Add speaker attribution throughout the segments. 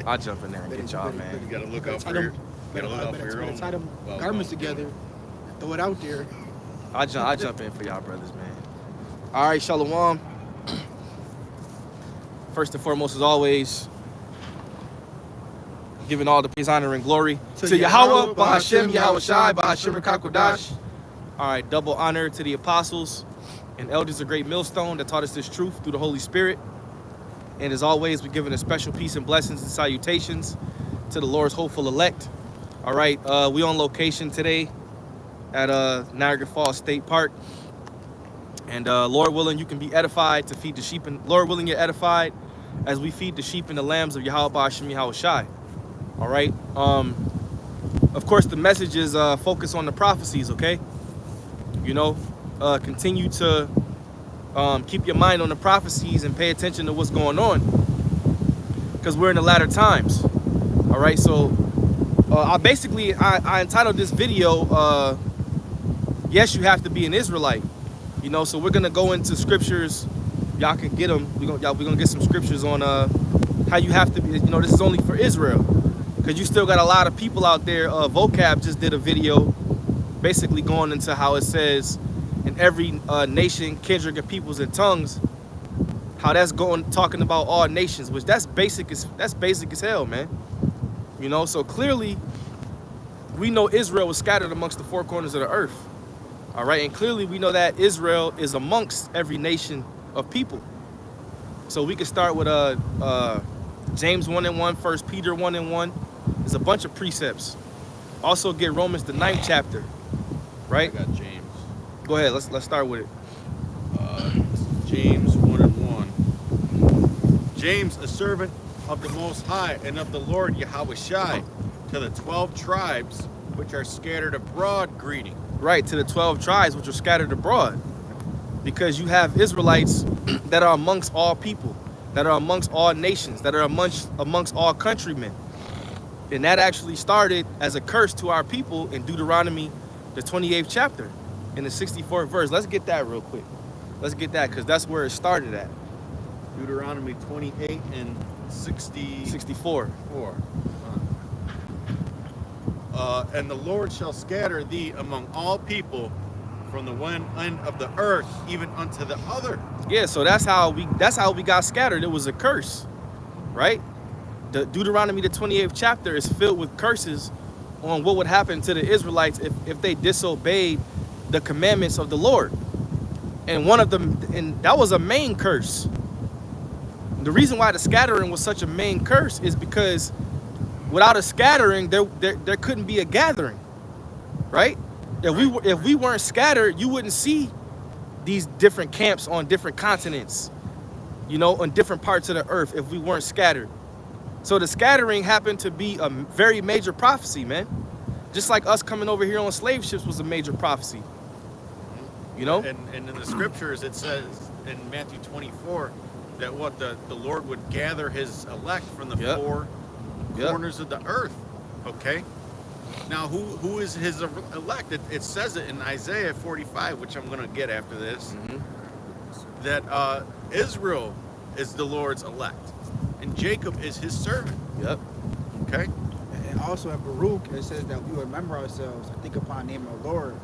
Speaker 1: I'll jump in there and get y'all, man.
Speaker 2: You gotta look out for your, own.
Speaker 3: Tie them garments together, throw it out there.
Speaker 1: I'll jump in for y'all brothers, man. All right, Shalom. First and foremost, as always, giving all the praise, honor, and glory to Yahweh, Bahashem, Yahweh Shai, Bahashem, Kakodash. All right, double honor to the apostles and elders of Great Millstone that taught us this truth through the Holy Spirit. And as always, we're giving a special peace and blessings and salutations to the Lord's hopeful elect. All right, we on location today at Niagara Falls State Park. And Lord willing, you can be edified to feed the sheep. And Lord willing, you're edified as we feed the sheep and the lambs of Yahweh Bahashem Yahweh Shai. All right. Of course, the message is focus on the prophecies, okay? You know, continue to keep your mind on the prophecies and pay attention to what's going on, because we're in the latter times. All right, so I entitled this video, yes, you have to be an Israelite. You know, so we're gonna go into scriptures. Y'all can get them. We're gonna get some scriptures on how you have to be. You know, this is only for Israel, because you still got a lot of people out there. Vocab just did a video basically going into how it says in every nation, kindred, and peoples and tongues, how that's talking about all nations, which that's basic as hell, man. You know, so clearly we know Israel was scattered amongst the four corners of the earth. All right, and clearly we know that Israel is amongst every nation of people. So we can start with James 1:1, 1 Peter 1:1. There's a bunch of precepts. Also get Romans the 9th chapter, right?
Speaker 2: I got James.
Speaker 1: Go ahead, let's start with it.
Speaker 2: James 1:1. James, a servant of the Most High and of the Lord Yahweh Shai, to the 12 tribes which are scattered abroad, greeting.
Speaker 1: Right, to the 12 tribes which are scattered abroad. Because you have Israelites that are amongst all people, that are amongst all nations, that are amongst all countrymen. And that actually started as a curse to our people in Deuteronomy, the 28th chapter, in the 64th verse. Let's get that real quick. Let's get that, because that's where it started at.
Speaker 2: Deuteronomy 28 and 64. And the Lord shall scatter thee among all people from the one end of the earth even unto the other.
Speaker 1: Yeah, so that's how we got scattered. It was a curse, right? The Deuteronomy, the 28th chapter, is filled with curses on what would happen to the Israelites if they disobeyed the commandments of the Lord. And one of them, and that was a main curse. The reason why the scattering was such a main curse is because without a scattering, there couldn't be a gathering, right? If we weren't scattered, you wouldn't see these different camps on different continents, you know, on different parts of the earth, if we weren't scattered. So the scattering happened to be a very major prophecy, man. Just like us coming over here on slave ships was a major prophecy, you know?
Speaker 2: And in the scriptures, it says in Matthew 24 that the Lord would gather his elect from the four corners of the earth. Okay. Now, who is his elect? It says it in Isaiah 45, which I'm going to get after this, that Israel is the Lord's elect, and Jacob is his servant.
Speaker 1: Yep.
Speaker 2: Okay.
Speaker 3: And also in Baruch, it says that we remember ourselves and think upon the name of the Lord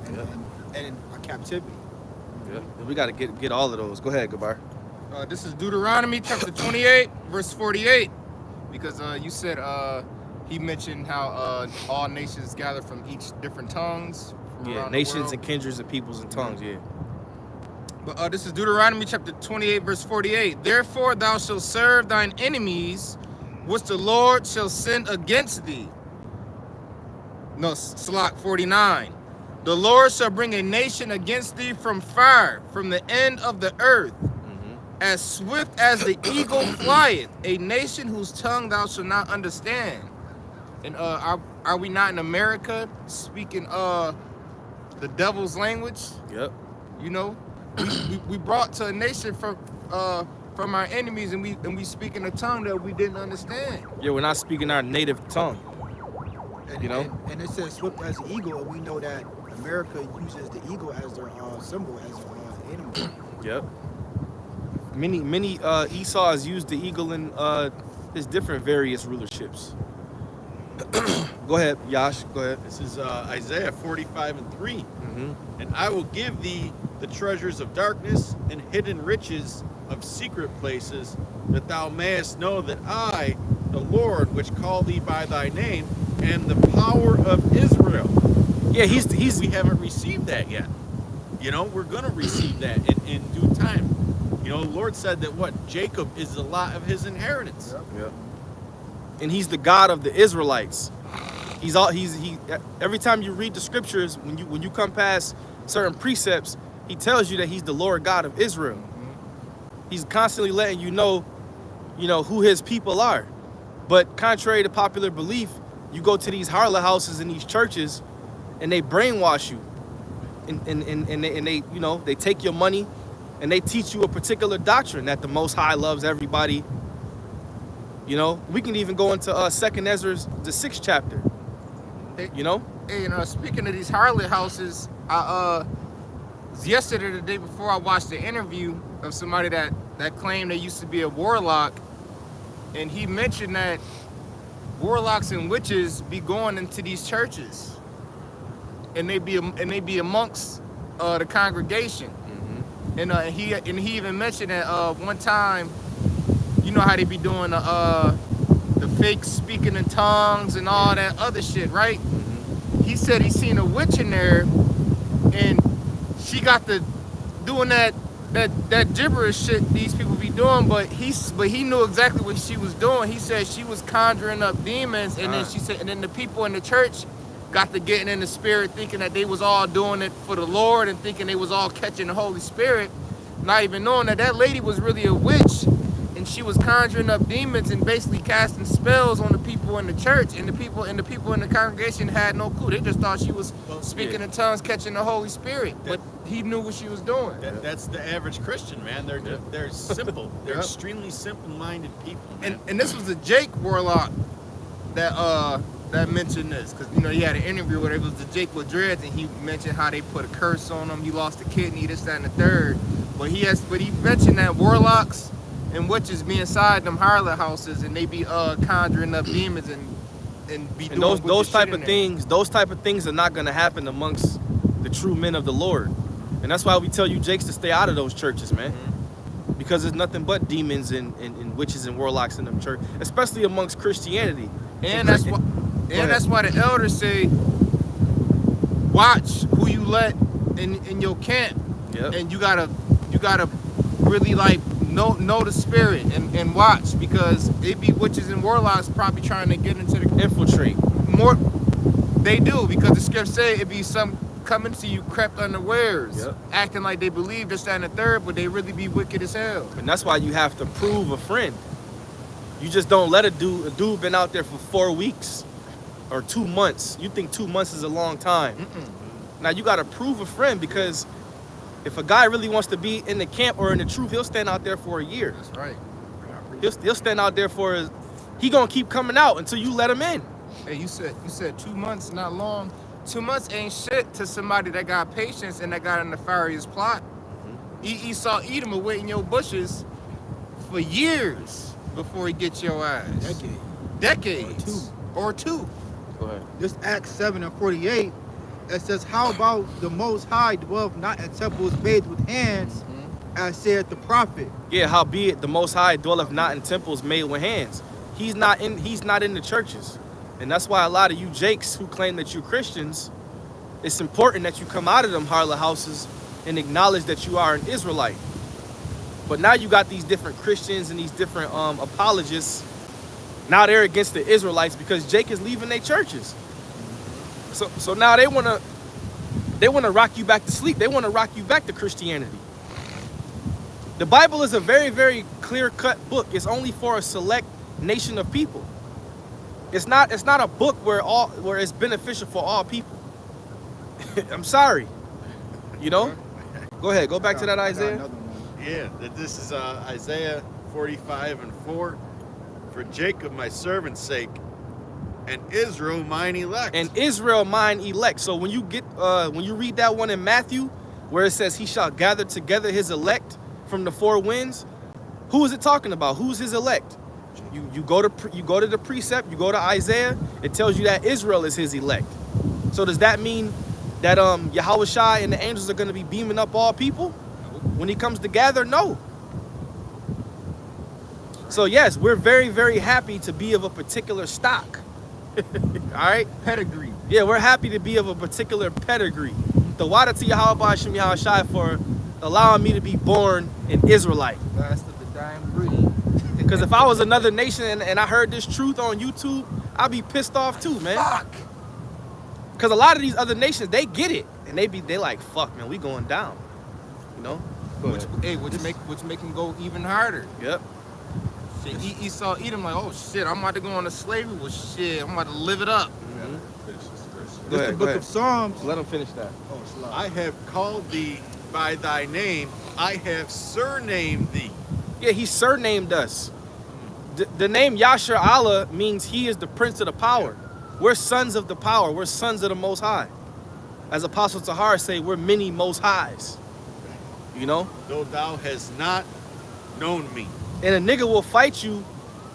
Speaker 3: and in our captivity.
Speaker 1: Yeah. We got to get all of those. Go ahead, Gabar.
Speaker 4: This is Deuteronomy chapter 28, verse 48, because you said he mentioned how all nations gather from each different tongues.
Speaker 1: Yeah, nations and kindreds and peoples and tongues, yeah.
Speaker 4: But this is Deuteronomy chapter 28, verse 48. Therefore thou shalt serve thine enemies, which the Lord shall send against thee. No, Slok 49. The Lord shall bring a nation against thee from far, from the end of the earth, as swift as the eagle flieth, a nation whose tongue thou shalt not understand. And are we not in America speaking the devil's language?
Speaker 1: Yep.
Speaker 4: You know, we brought to a nation from our enemies, and we speak in a tongue that we didn't understand.
Speaker 1: Yeah, we're not speaking our native tongue. You know,
Speaker 3: and it says swift as the eagle, and we know that America uses the eagle as their symbol, as their animal.
Speaker 1: Yep. Many Esau has used the eagle in his different various rulerships. Go ahead, Yash. Go ahead.
Speaker 2: This is Isaiah 45:3.
Speaker 1: Mm-hmm.
Speaker 2: And I will give thee the treasures of darkness and hidden riches of secret places, that thou mayest know that I, the Lord, which call thee by thy name, am the power of Israel.
Speaker 1: Yeah, he's
Speaker 2: we haven't received that yet. You know, we're gonna receive that in due time. You know, the Lord said that what Jacob is the lot of his inheritance.
Speaker 1: Yeah. And he's the God of the Israelites. He every time you read the scriptures, when you come past certain precepts, he tells you that he's the Lord God of Israel. He's constantly letting you know who his people are. But contrary to popular belief, you go to these harlot houses and these churches and they brainwash you. And they take your money and they teach you a particular doctrine that the Most High loves everybody. You know, we can even go into 2nd Ezra, the 6th chapter. You know?
Speaker 4: Hey, speaking of these harlot houses, yesterday, the day before, I watched the interview of somebody that claimed they used to be a warlock, and he mentioned that warlocks and witches be going into these churches, and they be amongst the congregation. Mm-hmm. And he even mentioned that one time, you know how they be doing the fake speaking in tongues and all that other shit, right? Mm-hmm. He said he seen a witch in there, and she got to doing that gibberish shit these people be doing, but he knew exactly what she was doing. He said she was conjuring up demons, and then she said, and then the people in the church got to getting in the spirit, thinking that they was all doing it for the Lord and thinking they was all catching the Holy Spirit, not even knowing that lady was really a witch, and she was conjuring up demons and basically casting spells on the people in the church, and the people in the congregation had no clue. They just thought she was speaking in tongues, catching the Holy Spirit, but he knew what she was doing.
Speaker 2: That's the average Christian, man. They're simple. They're extremely simple-minded people.
Speaker 4: And this was a Jake warlock that mentioned this, because he had an interview where it was the Jake with dreads, and he mentioned how they put a curse on him. He lost a kidney, this, that, and the third. But he mentioned that warlocks and witches be inside them harlot houses, and they be conjuring up demons and be doing
Speaker 1: those type of things. Those type of things are not going to happen amongst the true men of the Lord, and that's why we tell you Jakes to stay out of those churches, man. Mm-hmm. Because there's nothing but demons and witches and warlocks in them church, especially amongst Christianity.
Speaker 4: And that's why the elders say, watch who you let in your camp. Yep. And you gotta really know the spirit and watch, because it be witches and warlocks probably trying to get into the
Speaker 1: infiltrate.
Speaker 4: More they do, because the scripts say it be some coming to you crept unawares, acting like they believe this, that, and the third, but they really be wicked as hell.
Speaker 1: And that's why you have to prove a friend. You just don't let a dude been out there for 4 weeks or 2 months. You think 2 months is a long time. Now you got to prove a friend, because if a guy really wants to be in the camp or in the truth, he'll stand out there for a year.
Speaker 4: That's right.
Speaker 1: He'll stand out there he gonna keep coming out until you let him in.
Speaker 4: Hey, you said 2 months, not long. 2 months ain't shit to somebody that got patience and that got a nefarious plot. Esau Edom awaiting your bushes for years before he gets your ass. Decades. Or two.
Speaker 1: Go ahead.
Speaker 3: This Acts 7:48, it says, how about the Most High dwelleth not in temples made with hands, as saith the prophet.
Speaker 1: Yeah, howbeit the Most High dwelleth not in temples made with hands. He's not in the churches. And that's why a lot of you Jakes who claim that you're Christians, it's important that you come out of them harlot houses and acknowledge that you are an Israelite. But now you got these different Christians and these different apologists. Now they're against the Israelites because Jake is leaving their churches. So now they wanna rock you back to sleep. They wanna rock you back to Christianity. The Bible is a very, very clear-cut book. It's only for a select nation of people. It's not a book where it's beneficial for all people. I'm sorry. Go ahead. Go back to that Isaiah.
Speaker 2: Yeah, this is Isaiah 45:4. For Jacob my servant's sake, and Israel mine elect.
Speaker 1: And Israel mine elect. So when you read that one in Matthew, where it says he shall gather together his elect from the four winds, who is it talking about? Who's his elect? You go to the precept, you go to Isaiah, it tells you that Israel is his elect. So does that mean that Yahweh Shai and the angels are going to be beaming up all people when he comes to gather? No. So yes, we're very, very happy to be of a particular stock. All right?
Speaker 4: Pedigree.
Speaker 1: Yeah, we're happy to be of a particular pedigree. The water to Yahweh Hashem Yahweh Shai for allowing me to be born an Israelite.
Speaker 4: Last of the dying breed.
Speaker 1: Because if I was another nation and I heard this truth on YouTube, I'd be pissed off too, man.
Speaker 4: Fuck.
Speaker 1: Because a lot of these other nations, they get it. And they like, fuck, man, we going down. You know?
Speaker 4: Which make him go even harder.
Speaker 1: Yep.
Speaker 4: Shit, Esau Edom like, oh shit, I'm about to go into slavery. Well shit, I'm about to live it up.
Speaker 1: Go
Speaker 3: It's
Speaker 1: ahead,
Speaker 3: the book of Psalms.
Speaker 1: Let him finish that.
Speaker 3: Oh, slide.
Speaker 2: I have called thee by thy name. I have surnamed thee.
Speaker 1: Yeah, he surnamed us. The name Yasher Allah means he is the prince of the power. We're sons of the power. We're sons of the Most High. As Apostle Tahar say, we're many Most Highs. You know?
Speaker 2: Though thou hast not known me.
Speaker 1: And a nigga will fight you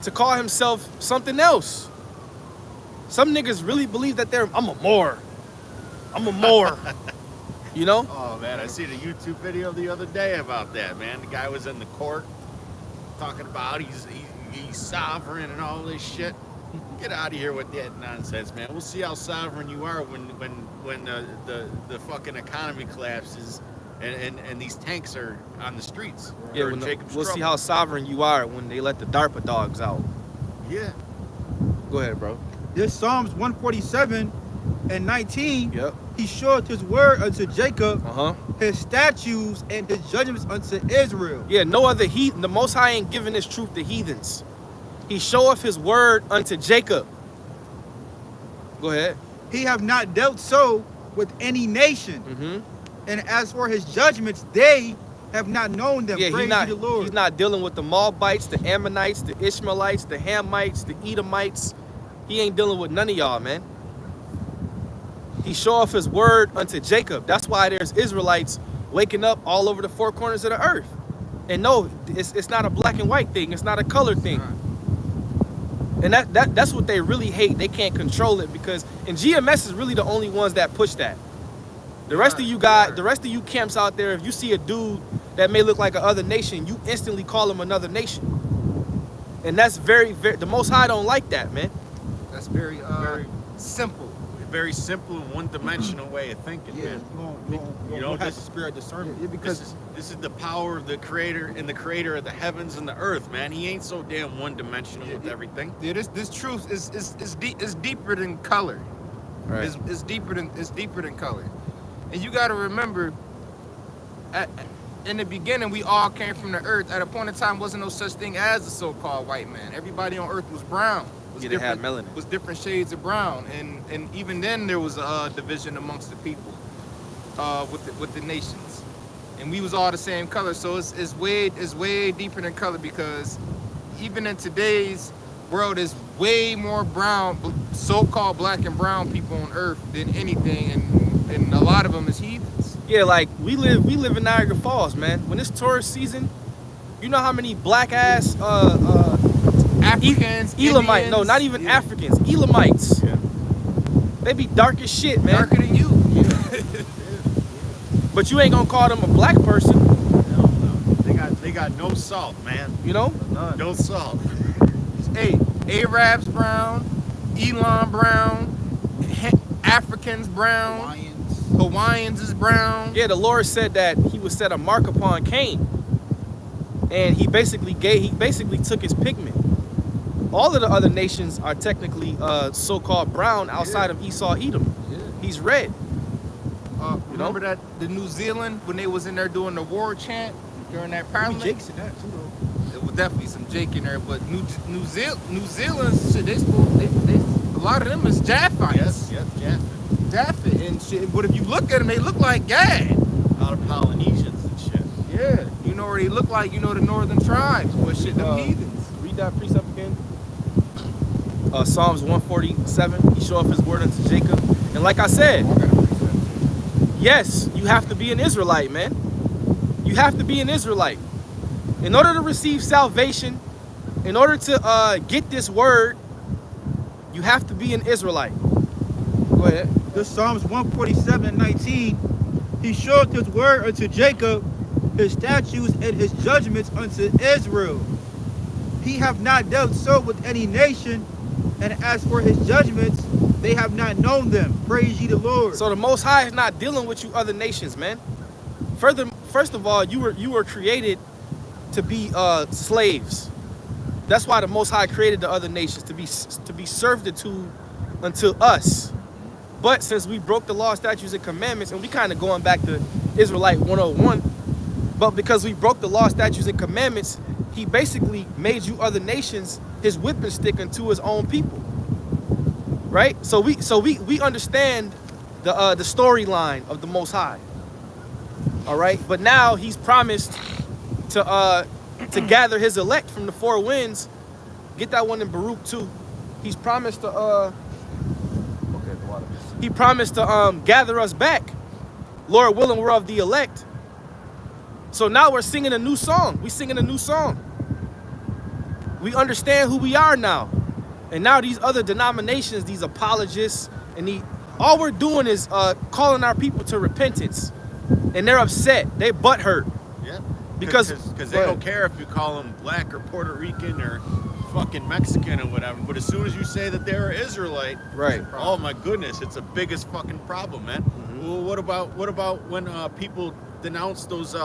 Speaker 1: to call himself something else. Some niggas really believe that I'm a Moor. I'm a Moor. You know?
Speaker 2: Oh man, I seen a YouTube video the other day about that, man. The guy was in the court talking about he's sovereign and all this shit. Get out of here with that nonsense, man. We'll see how sovereign you are when the fucking economy collapses and these tanks are on the streets.
Speaker 1: Yeah, we'll see how sovereign you are when they let the DARPA dogs out.
Speaker 2: Yeah.
Speaker 1: Go ahead, bro.
Speaker 3: This Psalms 147 and 19.
Speaker 1: Yep.
Speaker 3: He showed his word unto Jacob,
Speaker 1: Uh-huh.
Speaker 3: his statutes and his judgments unto Israel.
Speaker 1: Yeah, no other heathen. The Most High ain't giving this truth to heathens. He showeth his word unto Jacob. Go ahead.
Speaker 3: He have not dealt so with any nation.
Speaker 1: Mm-hmm.
Speaker 3: And as for his judgments, they have not known them.
Speaker 1: Yeah,
Speaker 3: Praise
Speaker 1: he's
Speaker 3: ye the Lord.
Speaker 1: He's not dealing with the Moabites, the Ammonites, the Ishmaelites, the Hamites, the Edomites. He ain't dealing with none of y'all, man. He showeth his word unto Jacob. That's why there's Israelites waking up all over the four corners of the earth. And no, it's not a black and white thing. It's not a color thing. And that's what they really hate. They can't control it because, and GMS is really the only ones that push that. The rest of you guys, the rest of you camps out there, if you see a dude that may look like a other nation, you instantly call him another nation. And that's very, very, the Most High don't like that, man.
Speaker 4: That's very simple.
Speaker 2: Very simple and one-dimensional way of thinking, man.
Speaker 3: You don't have the spirit discernment.
Speaker 4: Yeah, because
Speaker 2: This is the power of the creator and the creator of the heavens and the earth, man. He ain't so damn one-dimensional with everything.
Speaker 4: yeah, this truth is deeper than color.
Speaker 1: Right.
Speaker 4: It's deeper than color. And you got to remember, in the beginning, we all came from the earth. At a point in time, wasn't no such thing as a so-called white man. Everybody on earth was brown.
Speaker 1: Yeah, they had melanin.
Speaker 4: Was different shades of brown, and even then there was a division amongst the people, with the nations, and we was all the same color. So it's way deeper than color, because even in today's world, there's way more brown, so-called black and brown people on earth than anything, and a lot of them is heathens.
Speaker 1: Yeah, like we live in Niagara Falls, man. When it's tourist season, you know how many black ass
Speaker 4: Africans,
Speaker 1: Elamite,
Speaker 4: Indians,
Speaker 1: no, not even
Speaker 4: yeah.
Speaker 1: Africans, Elamites.
Speaker 2: Yeah.
Speaker 1: They be dark as shit, man.
Speaker 4: darker than you.
Speaker 1: But you ain't gonna call them a black person,
Speaker 2: No. They got no salt, man.
Speaker 1: you know?
Speaker 2: No salt.
Speaker 4: Hey, Arabs brown, Elam brown, Africans brown, Hawaiians is brown.
Speaker 1: Yeah, the Lord said that he would set a mark upon Cain. And he basically took his pigment. All of the other nations are technically so-called brown outside of Esau Edom.
Speaker 4: Yeah.
Speaker 1: He's red.
Speaker 4: Remember that the New Zealand, when they was in there doing the war chant during that parliament?
Speaker 3: Jake's in that too, though.
Speaker 4: There was definitely some Jake in there, but New Zealand shit, they a lot of them is Japhites.
Speaker 2: Yes,
Speaker 4: Japhet and shit. But if you look at them, they look like Gad.
Speaker 2: A lot of Polynesians and shit.
Speaker 4: Yeah, you know where they look like, the northern tribes, but shit, them heathens.
Speaker 1: Read that precept again. Psalms 147, he showed his word unto Jacob. And like I said, yes, you have to be an Israelite, man. You have to be an Israelite. In order to receive salvation in order to get this word, you have to be an Israelite. Go ahead.
Speaker 3: This Psalms 147:19. He showed his word unto Jacob, his statutes and his judgments unto Israel. He have not dealt so with any nation, and as for his judgments, they have not known them. Praise ye the Lord.
Speaker 1: So the Most High is not dealing with you other nations, man. First of all, you were created to be slaves. That's why the Most High created the other nations, to be served unto us. But since we broke the law, statutes, and commandments, and we kind of going back to Israelite 101, but because we broke the law, statutes, and commandments, he basically made you other nations his whipping stick unto his own people. Right? So we understand the storyline of the Most High. All right, but now he's promised to gather his elect from the four winds. Get that one in Baruch too. He's promised to He promised to gather us back. Lord willing, we're of the elect. So now we're singing a new song. We're singing a new song. We understand who we are now. And now these other denominations, these apologists, and all we're doing is calling our people to repentance. And they're upset. They butthurt.
Speaker 2: Yeah.
Speaker 1: Because
Speaker 2: they don't care if you call them black or Puerto Rican or fucking Mexican or whatever. But as soon as you say that they're Israelite,
Speaker 1: right?
Speaker 2: Oh my goodness, it's the biggest fucking problem, man. Mm-hmm. Well, what about when people denounce those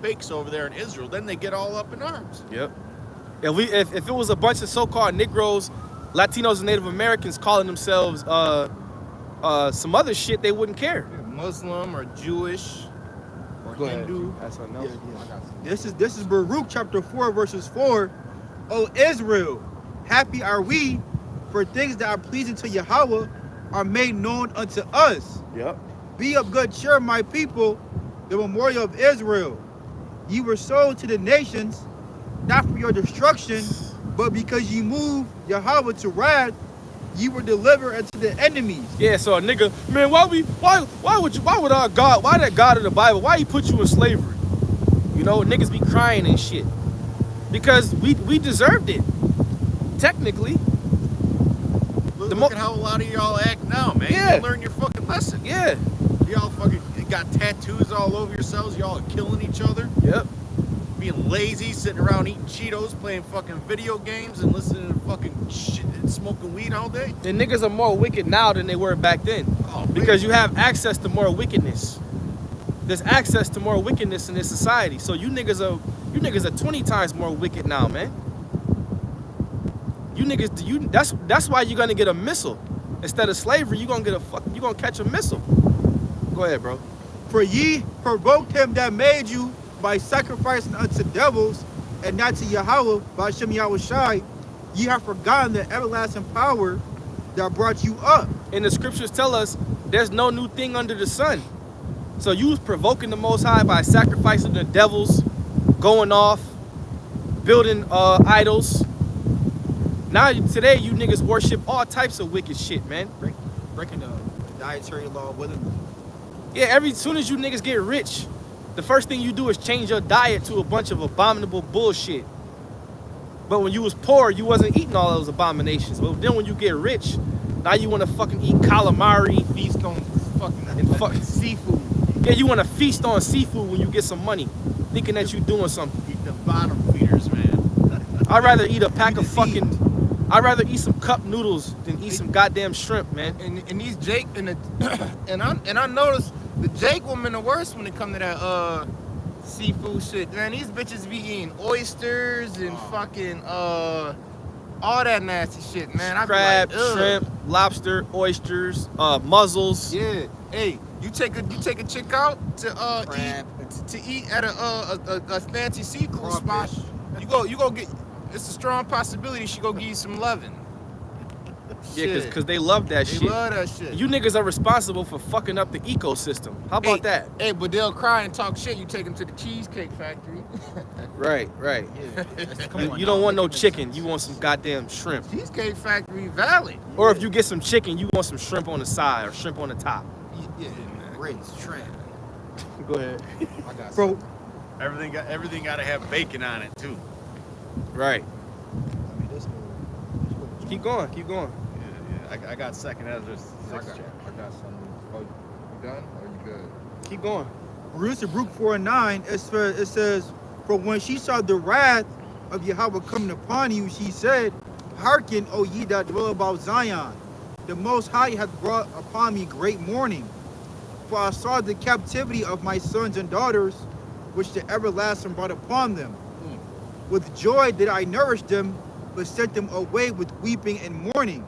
Speaker 2: fakes over there in Israel? Then they get all up in arms.
Speaker 1: Yep. If it was a bunch of so-called Negroes, Latinos, and Native Americans calling themselves some other shit, they wouldn't care.
Speaker 4: Muslim or Jewish or
Speaker 1: Go
Speaker 4: Hindu.
Speaker 1: Ahead. That's something else.
Speaker 3: Yeah. This is Baruch chapter 4 verses 4. O Israel, happy are we, for things that are pleasing to Yahweh are made known unto us.
Speaker 1: Yep.
Speaker 3: Be of good cheer, my people, the memorial of Israel. Ye were sold to the nations, not for your destruction, but because ye moved Yahweh to wrath, ye were delivered unto the enemies.
Speaker 1: Yeah, so a nigga, man, why that God in the Bible, why he put you in slavery? You know, niggas be crying and shit. Because we deserved it, technically.
Speaker 2: Look at how a lot of y'all act now, man.
Speaker 1: Yeah.
Speaker 2: You learn your fucking lesson.
Speaker 1: Yeah.
Speaker 2: Y'all fucking got tattoos all over yourselves. Y'all are killing each other.
Speaker 1: Yep.
Speaker 2: Being lazy, sitting around eating Cheetos, playing fucking video games, and listening to fucking shit and smoking weed all day.
Speaker 1: And niggas are more wicked now than they were back then.
Speaker 2: Oh,
Speaker 1: because you have access to more wickedness. There's access to more wickedness in this society. So you niggas are 20 times more wicked now, man. You niggas, that's why you're gonna get a missile. Instead of slavery, you're gonna catch a missile. Go ahead, bro.
Speaker 3: For ye provoked him that made you by sacrificing unto devils, and not to Yahweh by Hashem Yahushai. Ye have forgotten the everlasting power that brought you up.
Speaker 1: And the scriptures tell us there's no new thing under the sun. So you was provoking the Most High by sacrificing the devils, going off, building idols. Now today you niggas worship all types of wicked shit, man.
Speaker 3: Breaking the dietary law willingly.
Speaker 1: Yeah, soon as you niggas get rich, the first thing you do is change your diet to a bunch of abominable bullshit. But when you was poor, you wasn't eating all those abominations. But then when you get rich, now you want to fucking eat calamari,
Speaker 4: Feast on fucking seafood.
Speaker 1: Yeah, you want to feast on seafood when you get some money, thinking that you doing something.
Speaker 2: Eat the bottom feeders, man.
Speaker 1: I'd rather eat a pack of fucking. I'd rather eat some cup noodles than eat some goddamn shrimp, man.
Speaker 4: And these Jake and I noticed the Jake women are worse when it come to that seafood shit. Man, these bitches be eating oysters and fucking all that nasty shit, man.
Speaker 1: Crab,
Speaker 4: I be like,
Speaker 1: shrimp, lobster, oysters, mussels.
Speaker 4: Yeah. Hey, you take a chick out to eat at a fancy seafood spot. You go get. It's a strong possibility she go give you some loving.
Speaker 1: Yeah, because they love that shit.
Speaker 4: They love that shit.
Speaker 1: You niggas are responsible for fucking up the ecosystem. How about that?
Speaker 4: Hey, but they'll cry and talk shit. You take them to the Cheesecake Factory.
Speaker 1: Right.
Speaker 3: Yeah.
Speaker 1: You don't want no chicken. You want some goddamn shrimp.
Speaker 4: Cheesecake Factory valid.
Speaker 1: Or if you get some chicken, you want some shrimp on the side or shrimp on the top.
Speaker 4: Yeah, man.
Speaker 3: Race, trend.
Speaker 1: Go ahead.
Speaker 3: Bro,
Speaker 2: Everything got to have bacon on it too.
Speaker 1: Right. Keep going. Keep going.
Speaker 2: I got 2nd Ezra 6 chapter.
Speaker 4: I got something. Oh, you done? Or you good?
Speaker 1: Keep going.
Speaker 3: Bruce of Brook 4:9, it says, for when she saw the wrath of Yahweh coming upon you, she said, hearken, O ye that dwell about Zion. The Most High hath brought upon me great mourning. For I saw the captivity of my sons and daughters, which the everlasting brought upon them. With joy did I nourish them, but sent them away with weeping and mourning.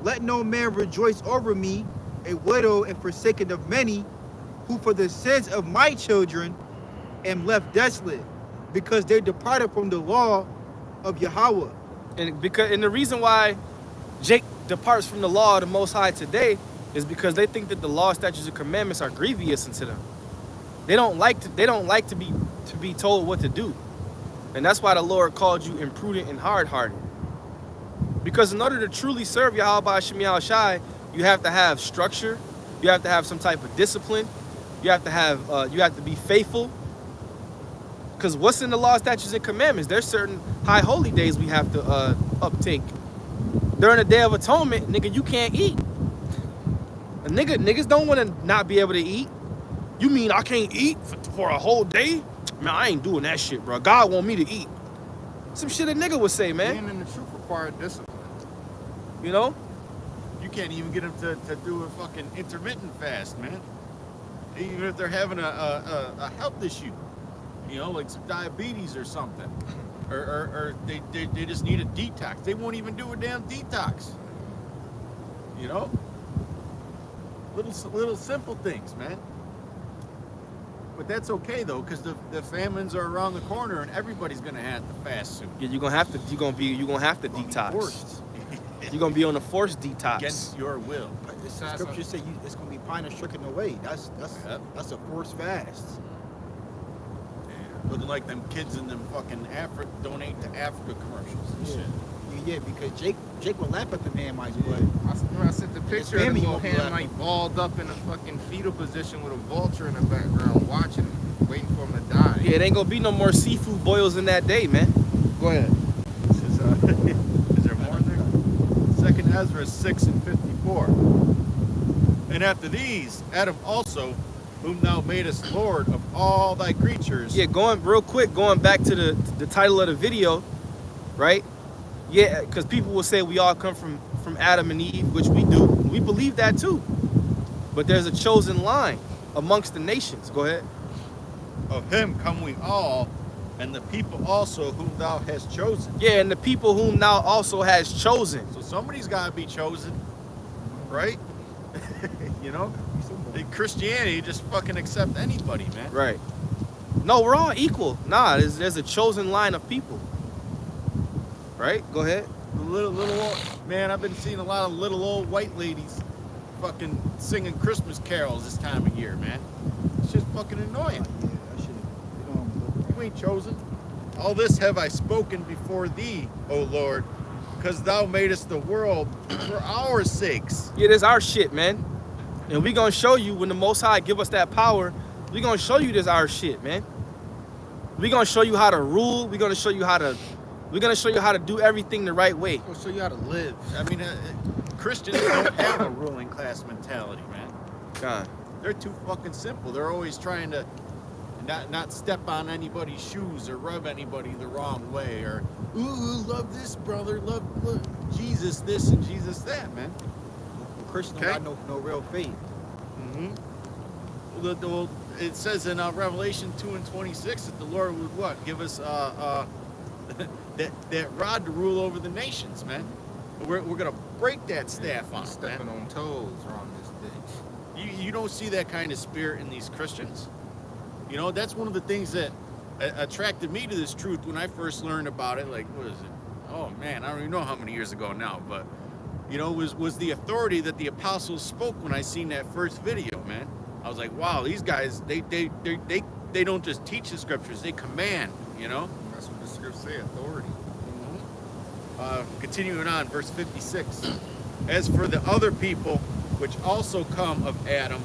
Speaker 3: Let no man rejoice over me, a widow and forsaken of many, who for the sins of my children am left desolate, because they departed from the law of Yahweh.
Speaker 1: And the reason why Jake departs from the law of the Most High today is because they think that the law, statutes, and commandments are grievous unto them. They don't like to be told what to do. And that's why the Lord called you imprudent and hard-hearted. Because in order to truly serve Yahweh Hashem Yahushai, you have to have structure, you have to have some type of discipline, you have to be faithful. Because what's in the law, statutes, and commandments? There's certain high holy days we have to uptake. During the Day of Atonement, nigga, you can't eat. Niggas don't want to not be able to eat. You mean I can't eat for a whole day? Man, I ain't doing that shit, bro. God want me to eat. Some shit a nigga would say, man.
Speaker 4: Being in the truth requires discipline.
Speaker 1: You know?
Speaker 2: You can't even get them to do a fucking intermittent fast, man. Even if they're having a health issue, you know, like some diabetes or something, or they just need a detox. They won't even do a damn detox. You know, little simple things, man. But that's okay though, because the famines are around the corner, and everybody's gonna have to fast soon.
Speaker 1: Yeah, you're gonna have to detox.
Speaker 2: Forced.
Speaker 1: You're gonna be on a forced detox.
Speaker 2: Against your will.
Speaker 3: The scriptures say it's going to be pine and stricken away. That's a forced fast.
Speaker 2: Looking like them kids in them fucking donate to Africa commercials and shit.
Speaker 3: Yeah, because Jake would laugh at the man, but
Speaker 4: I sent the picture of the
Speaker 3: family
Speaker 4: little
Speaker 3: won't be
Speaker 4: hand
Speaker 3: laughing.
Speaker 4: like balled up in a fucking fetal position with a vulture in the background, watching him, waiting for him to die.
Speaker 1: Yeah, it ain't gonna be no more seafood boils in that day, man. Go ahead.
Speaker 2: This is, is there more in there? 2nd Ezra 6 and 54. And after these, Adam also, whom thou madest Lord of all thy creatures.
Speaker 1: Yeah, going back to the title of the video, right? Yeah, because people will say we all come from Adam and Eve, which we do. We believe that too. But there's a chosen line amongst the nations. Go ahead.
Speaker 2: Of him come we all, and the people also whom thou hast chosen.
Speaker 1: Yeah, and the people whom thou also has chosen.
Speaker 2: So somebody's got to be chosen, right? You know? In Christianity, just fucking accept anybody, man.
Speaker 1: Right. No, we're all equal. Nah, there's a chosen line of people. Right? Go ahead.
Speaker 2: The little old, man, I've been seeing a lot of little old white ladies fucking singing Christmas carols this time of year, man. It's just fucking annoying. You ain't chosen. All this have I spoken before thee, O Lord, because thou madest the world for our sakes.
Speaker 1: Yeah, this our shit, man. And we gonna show you when the Most High give us that power, we gonna show you this our shit, man. We gonna show you how to rule. We're gonna show you how to do everything the right way.
Speaker 4: We'll show you how to live.
Speaker 2: I mean, Christians don't have a ruling class mentality, man.
Speaker 1: God.
Speaker 2: They're too fucking simple. They're always trying to not step on anybody's shoes or rub anybody the wrong way, or ooh, love this brother, love Jesus this and Jesus that, man.
Speaker 3: Christians
Speaker 2: Okay.
Speaker 3: don't got no real faith.
Speaker 2: Well, it says in Revelation 2 and 26 that the Lord would what? Give us that rod to rule over the nations, man. We're gonna break that staff on,
Speaker 4: Stepping
Speaker 2: man.
Speaker 4: on toes around this bitch.
Speaker 2: You don't see that kind of spirit in these Christians. You know, that's one of the things that attracted me to this truth when I first learned about it. Like, what is it? Oh man, I don't even know how many years ago now, but you know, was the authority that the apostles spoke when I seen that first video, man. I was like, wow, these guys, they don't just teach the scriptures, they command, you know.
Speaker 4: That's what the scriptures say, authority.
Speaker 2: Continuing on, verse 56. As for the other people which also come of Adam,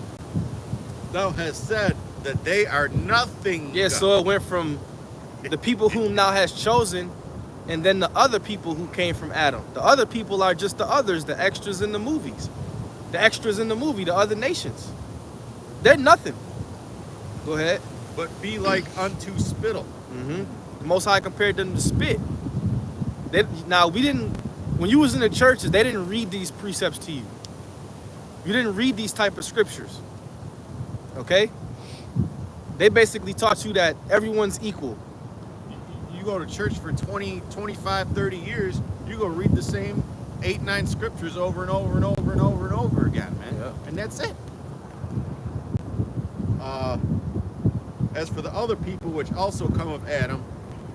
Speaker 2: thou hast said that they are nothing.
Speaker 1: Yeah, so it went from the people whom thou hast chosen and then the other people who came from Adam. The other people are just the others, the extras in the movies. The extras in the movie, the other nations. They're nothing. Go ahead.
Speaker 2: But be like unto spittle.
Speaker 1: The Most High compared them to spit. When you was in the churches, they didn't read these precepts to you. You didn't read these type of scriptures. Okay? They basically taught you that everyone's equal.
Speaker 2: You go to church for 20, 25, 30 years, you go read the same 8, 9 scriptures over and over and over and over and over again, man.
Speaker 1: Yeah.
Speaker 2: And that's it. As for the other people which also come of Adam,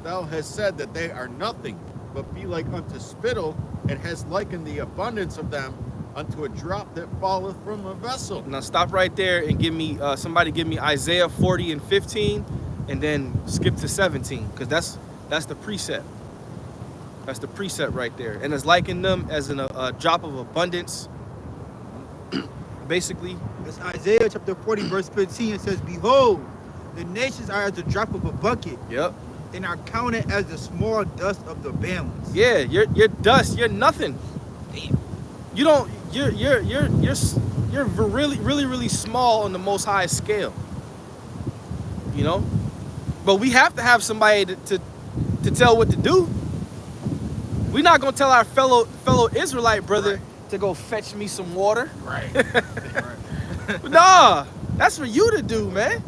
Speaker 2: thou hast said that they are nothing, but be like unto spittle, and hast likened the abundance of them unto a drop that falleth from a vessel.
Speaker 1: Now stop right there and give me somebody give me Isaiah 40 and 15, and then skip to 17, because that's the precept. That's the precept right there, and it's likened them as a drop of abundance. Basically,
Speaker 3: it's Isaiah chapter 40 verse 15. It says, "Behold, the nations are as a drop of a bucket,
Speaker 1: yep,
Speaker 3: and are counted as the small dust of the balance."
Speaker 1: yeah, you're dust, you're nothing.
Speaker 3: Damn.
Speaker 1: You don't, you're really small on the Most High scale. You know, but we have to have somebody to tell what to do. We're not gonna tell our fellow Israelite brother to go fetch me some water.
Speaker 2: Right.
Speaker 1: Nah, that's for you to do, man.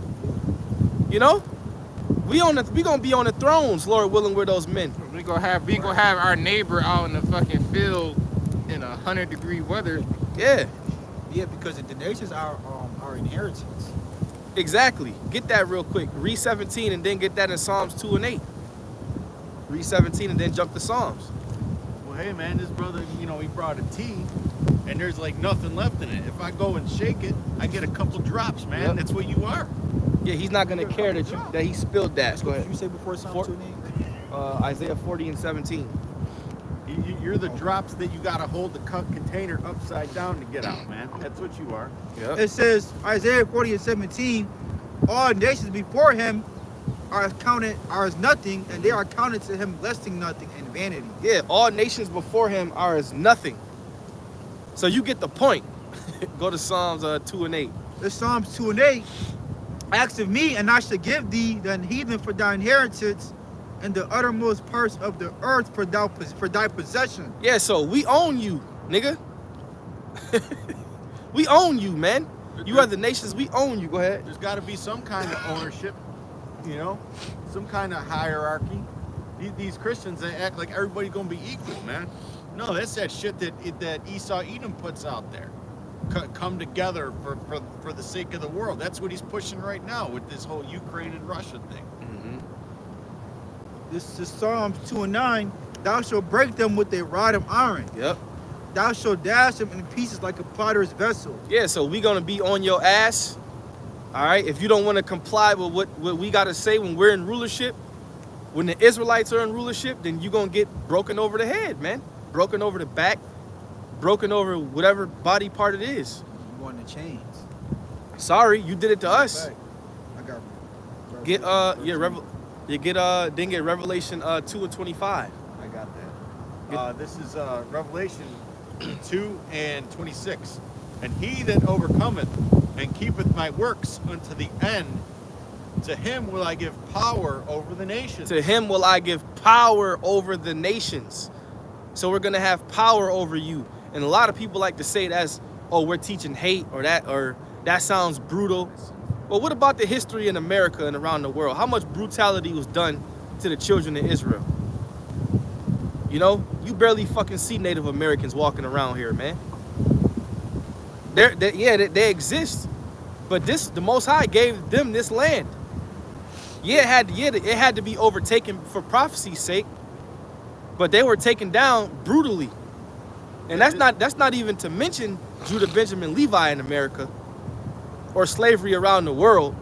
Speaker 1: You know, we gonna be on the thrones, Lord willing, we're those men.
Speaker 4: We gonna have our neighbor out in the fucking field in 100-degree weather.
Speaker 1: Yeah,
Speaker 3: Yeah, because the nations are our inheritance.
Speaker 1: exactly. Get that real quick. Read 17 and then get that in Psalms 2 and 8. Read 17 and then jump to Psalms.
Speaker 2: Well, hey, man, this brother, he brought a tea, and there's like nothing left in it. If I go and shake it, I get a couple drops, man.
Speaker 1: Yep.
Speaker 2: That's what you are.
Speaker 1: Yeah, he's not gonna care that he spilled that. Go
Speaker 3: What did
Speaker 1: ahead.
Speaker 3: you say before Psalm 2 and 8?
Speaker 1: Isaiah 40 and 17.
Speaker 2: You're the drops that you got to hold the container upside down to get out, man. That's what you are.
Speaker 1: Yeah.
Speaker 3: It says, Isaiah 40 and 17, all nations before him are as nothing, and they are counted to him less than nothing and vanity.
Speaker 1: Yeah, all nations before him are as nothing. So you get the point. Go to Psalms 2 and 8.
Speaker 3: The Psalms 2 and 8, ask of me, and I shall give thee the heathen for thy inheritance, and the uttermost parts of the earth for thy possession.
Speaker 1: Yeah, so we own you, nigga. We own you, man. You are the nations, we own you. Go ahead.
Speaker 2: There's got to be some kind of ownership, some kind of hierarchy. These Christians, they act like everybody's gonna be equal, man. No, that's that shit that Esau Edom puts out there. Come together for the sake of the world. That's what he's pushing right now with this whole Ukraine and Russia thing.
Speaker 3: This is Psalms 2 and 9. Thou shalt break them with a rod of iron.
Speaker 1: Yep.
Speaker 3: Thou shalt dash them in pieces like a potter's vessel.
Speaker 1: Yeah, so we gonna be on your ass. All right. If you don't want to comply with what we gotta say when we're in rulership, when the Israelites are in rulership, then you gonna get broken over the head, man. Broken over the back, broken over whatever body part it is.
Speaker 3: You want the chains.
Speaker 1: Sorry, you did it to us.
Speaker 3: I got
Speaker 1: Get get Revelation 2 and 25.
Speaker 2: I got that. This is Revelation 2 and 26. And he that overcometh and keepeth my works unto the end, to him will I give power over the nations.
Speaker 1: To him will I give power over the nations. So we're gonna have power over you. And a lot of people like to say it as, oh, we're teaching hate, or that sounds brutal. Well, what about the history in America and around the world? How much brutality was done to the children of Israel? You know, you barely fucking see Native Americans walking around here, man. They exist, but the Most High gave them this land. Yeah, it had to be overtaken for prophecy's sake, but they were taken down brutally, and that's not even to mention Judah, Benjamin, Levi in America, or slavery around the world.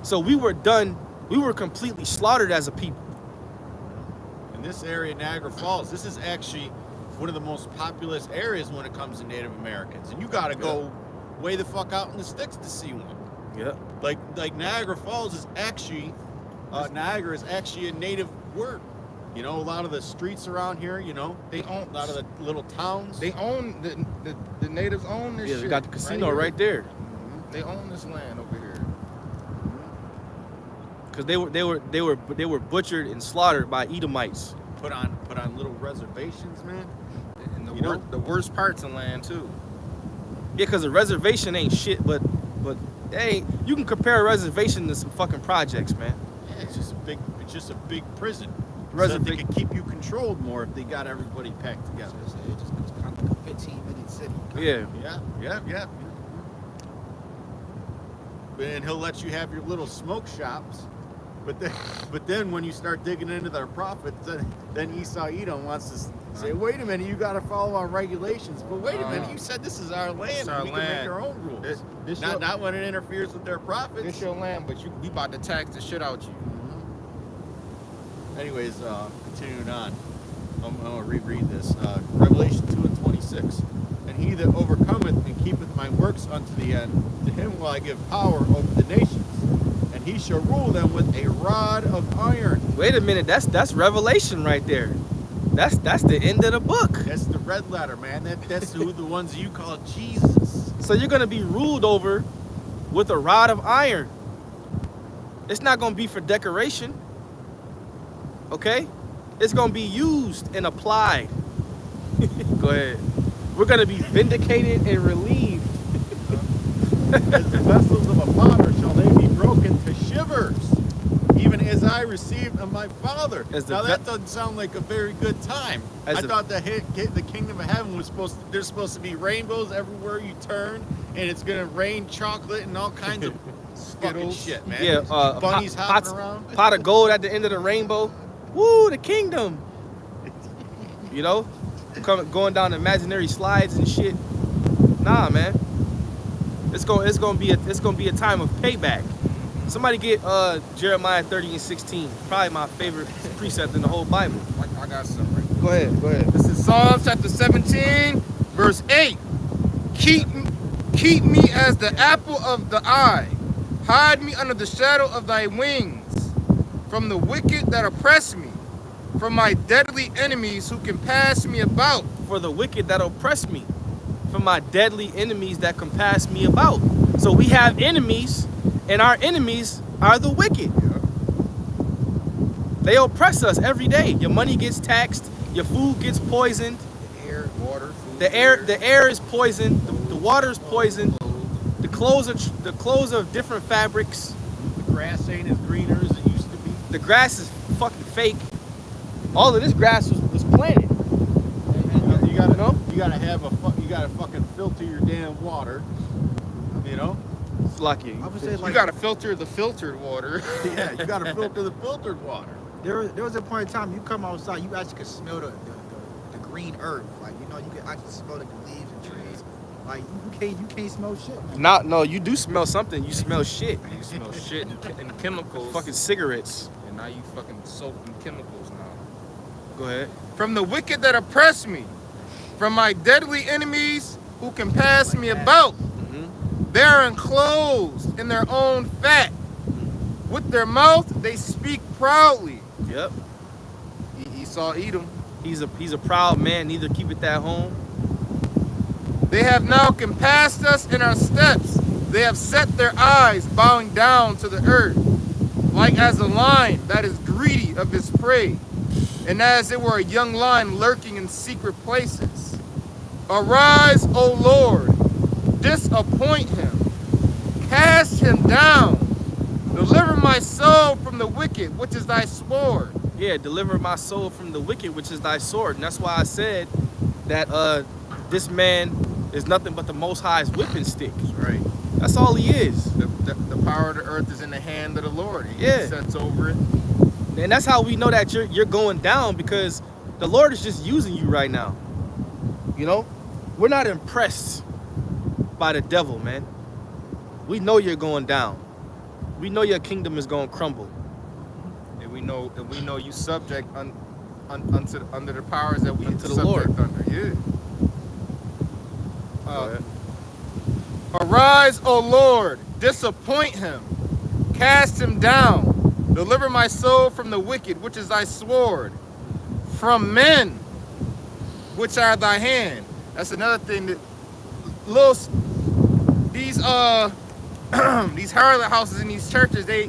Speaker 1: So we were completely slaughtered as a people.
Speaker 2: In this area, Niagara Falls, this is actually one of the most populous areas when it comes to Native Americans. And you got to go way the fuck out in the sticks to see one.
Speaker 1: Yeah.
Speaker 2: Like Niagara Falls is actually, Niagara is actually a native word. You know, a lot of the streets around here, you know,
Speaker 4: They own
Speaker 2: a lot of the little towns.
Speaker 4: They own the natives own this
Speaker 1: Yeah,
Speaker 4: shit.
Speaker 1: we got the casino
Speaker 4: here.
Speaker 1: right there.
Speaker 4: They own this land over here.
Speaker 1: Because they were butchered and slaughtered by Edomites.
Speaker 2: Put on little reservations, man.
Speaker 4: And
Speaker 2: You know?
Speaker 4: the worst parts of land too.
Speaker 1: Yeah, because a reservation ain't shit, but hey, you can compare a reservation to some fucking projects, man.
Speaker 2: Yeah, it's just a big prison. So
Speaker 1: Reserva-
Speaker 2: they could keep you controlled more if they got everybody packed together.
Speaker 3: It's kind of like a 15-minute city.
Speaker 1: Yeah.
Speaker 2: Yeah. And he'll let you have your little smoke shops, but then when you start digging into their profits, then Esau Edom wants to say, wait a minute, you got to follow our regulations. But wait a minute, you said this is our land.
Speaker 4: our
Speaker 2: We can
Speaker 4: land.
Speaker 2: make our own rules.
Speaker 4: This
Speaker 2: Not when it interferes with their profits.
Speaker 4: This your land, but we about to tax the shit out you.
Speaker 2: Anyways, continuing on, I'm going to reread this. Revelation 2:26. And he that overcometh and keepeth my works unto the end, to him will I give power over the nations, and he shall rule them with a rod of iron.
Speaker 1: Wait a minute, that's Revelation right there. That's the end of the book.
Speaker 2: That's the red letter, man. That's who the ones you call Jesus.
Speaker 1: So you're gonna be ruled over with a rod of iron. It's not gonna be for decoration. Okay? It's gonna be used and applied. Go ahead. We're gonna be vindicated and relieved.
Speaker 2: As the vessels of a potter shall they be broken to shivers, even as I received of my Father. Now that doesn't sound like a very good time. I thought the kingdom of heaven was there's supposed to be rainbows everywhere you turn, and it's gonna rain chocolate and all kinds of fucking shit, man.
Speaker 1: Yeah,
Speaker 2: bunnies hopping around.
Speaker 1: Pot of gold at the end of the rainbow. Woo, the kingdom. You know, going down imaginary slides and shit. Nah, man. It's gonna be a time of payback. Somebody get Jeremiah 30:16. Probably my favorite precept in the whole Bible.
Speaker 4: I got some right here.
Speaker 1: Go ahead.
Speaker 4: This is Psalms chapter 17, verse 8. Keep me as the apple of the eye. Hide me under the shadow of thy wings. From the wicked that oppress me. From my deadly enemies who can pass me about.
Speaker 1: For the wicked that oppress me. From my deadly enemies that compass me about. So we have enemies, and our enemies are the wicked. They oppress us every day. Your money gets taxed. Your food gets poisoned.
Speaker 4: The air, water, food.
Speaker 1: The air is poisoned. The water is poisoned. The clothes are different fabrics.
Speaker 2: The grass ain't as greener as it used to be.
Speaker 1: The grass is fucking fake. All of this grass was planted.
Speaker 2: You gotta fucking filter your damn water. You know.
Speaker 1: It's lucky.
Speaker 3: I would say
Speaker 4: You gotta filter the filtered water.
Speaker 2: Yeah, you gotta filter the filtered water.
Speaker 3: there was a point in time you come outside, you actually could smell the green earth. Like, you know, you can actually smell the leaves and trees. Like, you can't smell shit.
Speaker 1: No, you do smell something. You smell shit.
Speaker 4: You smell shit and chemicals.
Speaker 1: Fucking cigarettes.
Speaker 4: And now you fucking soaked in chemicals now.
Speaker 1: Go ahead.
Speaker 4: From the wicked that oppress me. From my deadly enemies who can pass me about. They are enclosed in their own fat. With their mouth they speak proudly.
Speaker 1: Yep.
Speaker 4: Esau Edom.
Speaker 1: He's a proud man. Neither keepeth at home.
Speaker 4: They have now compassed us in our steps. They have set their eyes bowing down to the earth, like as a lion that is greedy of his prey, and as it were a young lion lurking in secret places. Arise, O Lord, disappoint him, cast him down, deliver my soul from the wicked, which is thy sword.
Speaker 1: Yeah, deliver my soul from the wicked, which is thy sword. And that's why I said that this man is nothing but the Most High's whipping stick.
Speaker 2: Right.
Speaker 1: That's all he is.
Speaker 4: The power of the earth is in the hand of the Lord. He
Speaker 1: Yeah.
Speaker 4: sets over it.
Speaker 1: And that's how we know that you're going down, because the Lord is just using you right now. You know? We're not impressed by the devil, man. We know you're going down. We know your kingdom is going to crumble.
Speaker 4: And we know you subject under the powers that we
Speaker 1: Unto the
Speaker 4: subject
Speaker 1: Lord.
Speaker 4: under. Yeah. Arise, O Lord, disappoint him, cast him down, deliver my soul from the wicked, which is thy sword. from men, which are thy hand. That's another thing that these these harlot houses in these churches, they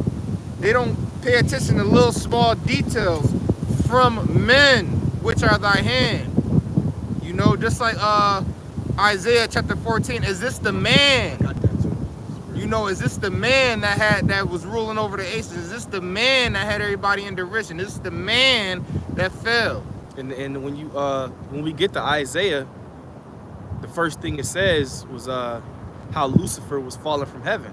Speaker 4: don't pay attention to little small details. From men, which are thy hand. You know, just like Isaiah chapter 14. Is this the man? You know, is this the man that was ruling over the nations? Is this the man that had everybody in derision? Is this the man that fell?
Speaker 1: And when we get to Isaiah, the first thing it says was how Lucifer was falling from heaven.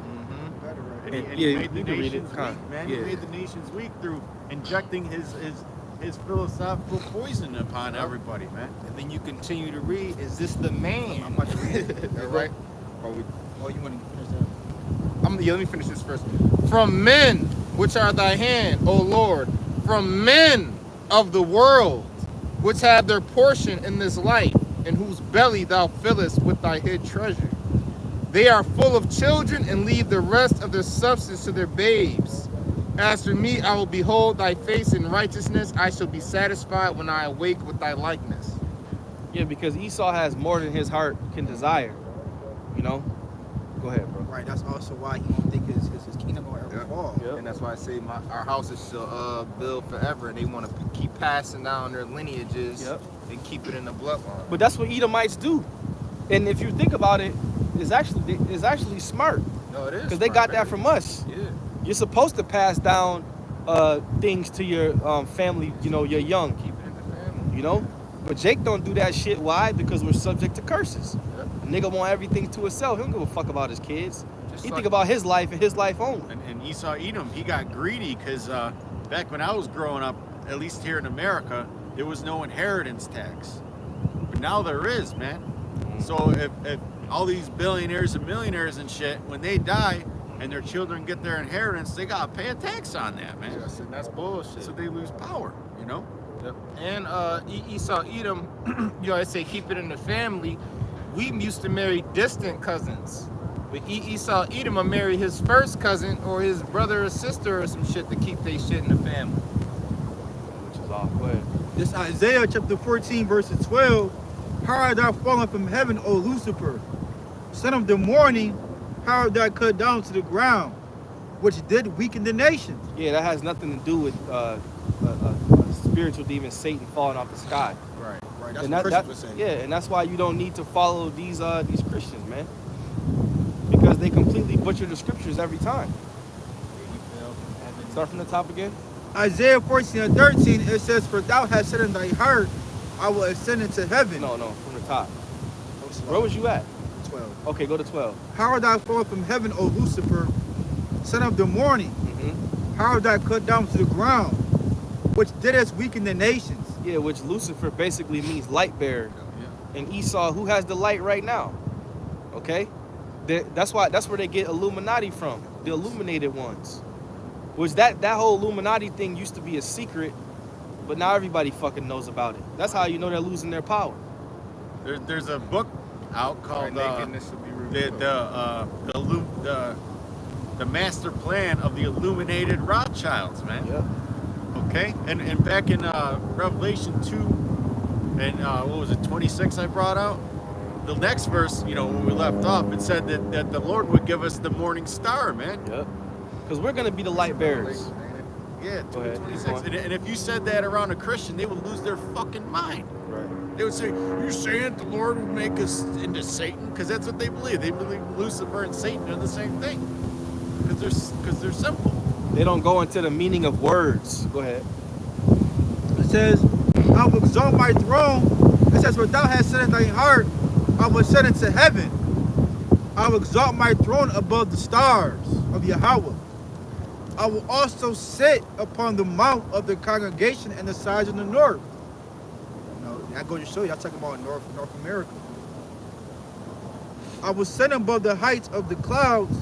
Speaker 2: And he
Speaker 1: Yeah,
Speaker 2: made the
Speaker 1: you can read it.
Speaker 2: nations
Speaker 1: Huh.
Speaker 2: weak, man.
Speaker 1: Yeah.
Speaker 2: He made the nations weak through injecting his philosophical poison upon everybody, man.
Speaker 4: And then you continue to read, is this the man?
Speaker 3: I'm about to read it.
Speaker 4: All right?
Speaker 3: Oh, you want to finish that?
Speaker 4: Let me finish this first. From men, which are thy hand, O Lord, from men of the world, which have their portion in this life, in whose belly thou fillest with thy hid treasure. They are full of children and leave the rest of their substance to their babes. As for me, I will behold thy face in righteousness. I shall be satisfied when I awake with thy likeness.
Speaker 1: Yeah, because Esau has more than his heart can desire. You know? Go ahead, bro.
Speaker 3: Right, that's also why he don't think his kingdom will ever fall.
Speaker 1: Yep.
Speaker 4: And that's why I say our houses shall build forever, and they want to keep passing down their lineages.
Speaker 1: Yep.
Speaker 4: And keep it in the bloodline.
Speaker 1: But that's what Edomites do. And if you think about it, it's actually smart.
Speaker 4: No, it is.
Speaker 1: Because they got that from us.
Speaker 4: Yeah.
Speaker 1: You're supposed to pass down things to your family, you know, your young.
Speaker 4: Keep it in the family.
Speaker 1: You know? But Jake don't do that shit. Why? Because we're subject to curses.
Speaker 4: Yep.
Speaker 1: The nigga want everything to himself. He don't give a fuck about his kids.
Speaker 4: Just
Speaker 1: He
Speaker 4: like-
Speaker 1: think about his life and his life only.
Speaker 2: And Esau Edom, he got greedy because back when I was growing up, at least here in America, there was no inheritance tax. But now there is, man. So if all these billionaires and millionaires and shit, when they die and their children get their inheritance, they gotta pay a tax on that, man.
Speaker 4: Yes, and that's bullshit.
Speaker 2: So they lose power, you know?
Speaker 4: Yep. And Esau Edom, you know, I say keep it in the family. We used to marry distant cousins. But Esau Edom will marry his first cousin or his brother or sister or some shit to keep their shit in the family.
Speaker 1: Which is off. Go ahead.
Speaker 3: This Isaiah chapter 14, verse 12. How art thou fallen from heaven, O Lucifer, son of the morning? How art thou cut down to the ground, which did weaken the nations?
Speaker 1: Yeah, that has nothing to do with a spiritual demon, Satan, falling off the sky.
Speaker 3: Right. That's
Speaker 1: And
Speaker 3: what
Speaker 1: that,
Speaker 3: Christians were saying.
Speaker 1: yeah, and that's why you don't need to follow these Christians, man, because they completely butcher the scriptures every time. Start from the top again.
Speaker 3: Isaiah 14 and 13, it says, for thou hast said in thy heart, I will ascend into heaven.
Speaker 1: No, from the top. Where was you at?
Speaker 3: 12.
Speaker 1: Okay, go to 12.
Speaker 3: How art thou fallen from heaven, O Lucifer, son of the morning?
Speaker 1: Mm-hmm.
Speaker 3: How art thou cut down to the ground, which didst weaken the nations?
Speaker 1: Yeah, which Lucifer basically means light bearer. And Esau, who has the light right now? Okay, that's where they get Illuminati from, the illuminated ones. Which that whole Illuminati thing used to be a secret, but now everybody fucking knows about it. That's how you know they're losing their power.
Speaker 2: There's a book out called
Speaker 4: nakedness will be revealed.
Speaker 2: the master plan of the illuminated Rothschilds, man.
Speaker 1: Yeah.
Speaker 2: Okay, and back in Revelation 2 and what was it, 26 I brought out? The next verse, you know, when we left off, it said that the Lord would give us the morning star, man.
Speaker 1: Yep. Because we're gonna be the light bearers.
Speaker 2: Yeah,
Speaker 1: Go ahead,
Speaker 2: 26.
Speaker 1: keep
Speaker 2: And if you said that around a Christian, they would lose their fucking mind.
Speaker 1: Right.
Speaker 2: They would say, you're saying the Lord would make us into Satan? Because that's what they believe. They believe Lucifer and Satan are the same thing. Because they're simple.
Speaker 1: They don't go into the meaning of words. Go ahead.
Speaker 3: It says, I will exalt my throne. It says, for thou hast said in thy heart, I will ascend into heaven. I will exalt my throne above the stars of Yahweh. I will also sit upon the mount of the congregation and the sides of the north. You know, that goes to show you, I'm talking about North America. I will sit above the heights of the clouds.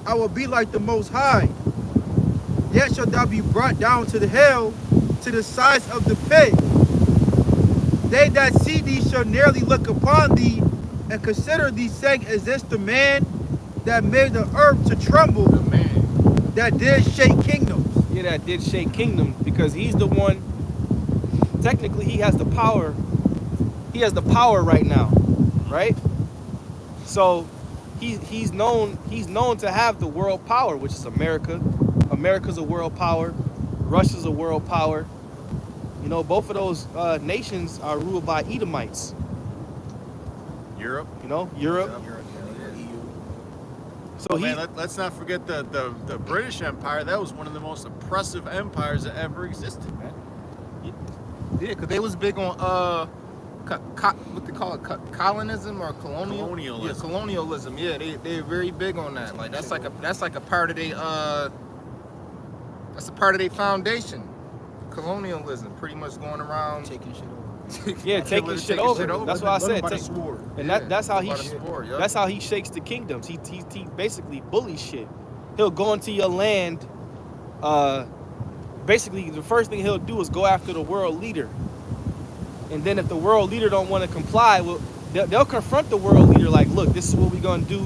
Speaker 3: I will be like the Most High. Yet shalt thou be brought down to the hell, to the sides of the pit. They that see thee shall nearly look upon thee and consider thee, saying, is this the man that made the earth to tremble,
Speaker 4: The man.
Speaker 3: that did shake kingdoms?
Speaker 1: Yeah, that did shake kingdoms because he's the one technically he has the power. He has the power right now, right? So he's known to have the world power, which is America. America's a world power. Russia's a world power. You know, both of those nations are ruled by Edomites.
Speaker 2: Europe.
Speaker 1: You know, Europe. So
Speaker 2: man, let's not forget the British Empire. That was one of the most oppressive empires that ever existed, man.
Speaker 4: Yeah, because they was big on what they call it, colonism or colonialism. Yeah, colonialism. Yeah, they're very big on that. Like that's like a part of that's a part of their foundation. Colonialism, pretty much going around
Speaker 3: taking shit over.
Speaker 1: Yeah, taking shit over. That's what I said. And
Speaker 4: Yeah,
Speaker 1: that's how he
Speaker 4: that's
Speaker 1: how he shakes the kingdoms. He basically bullies shit. He'll go into your land. Basically, the first thing he'll do is go after the world leader. And then if the world leader don't want to comply, well, they'll confront the world leader like, look, this is what we're gonna do.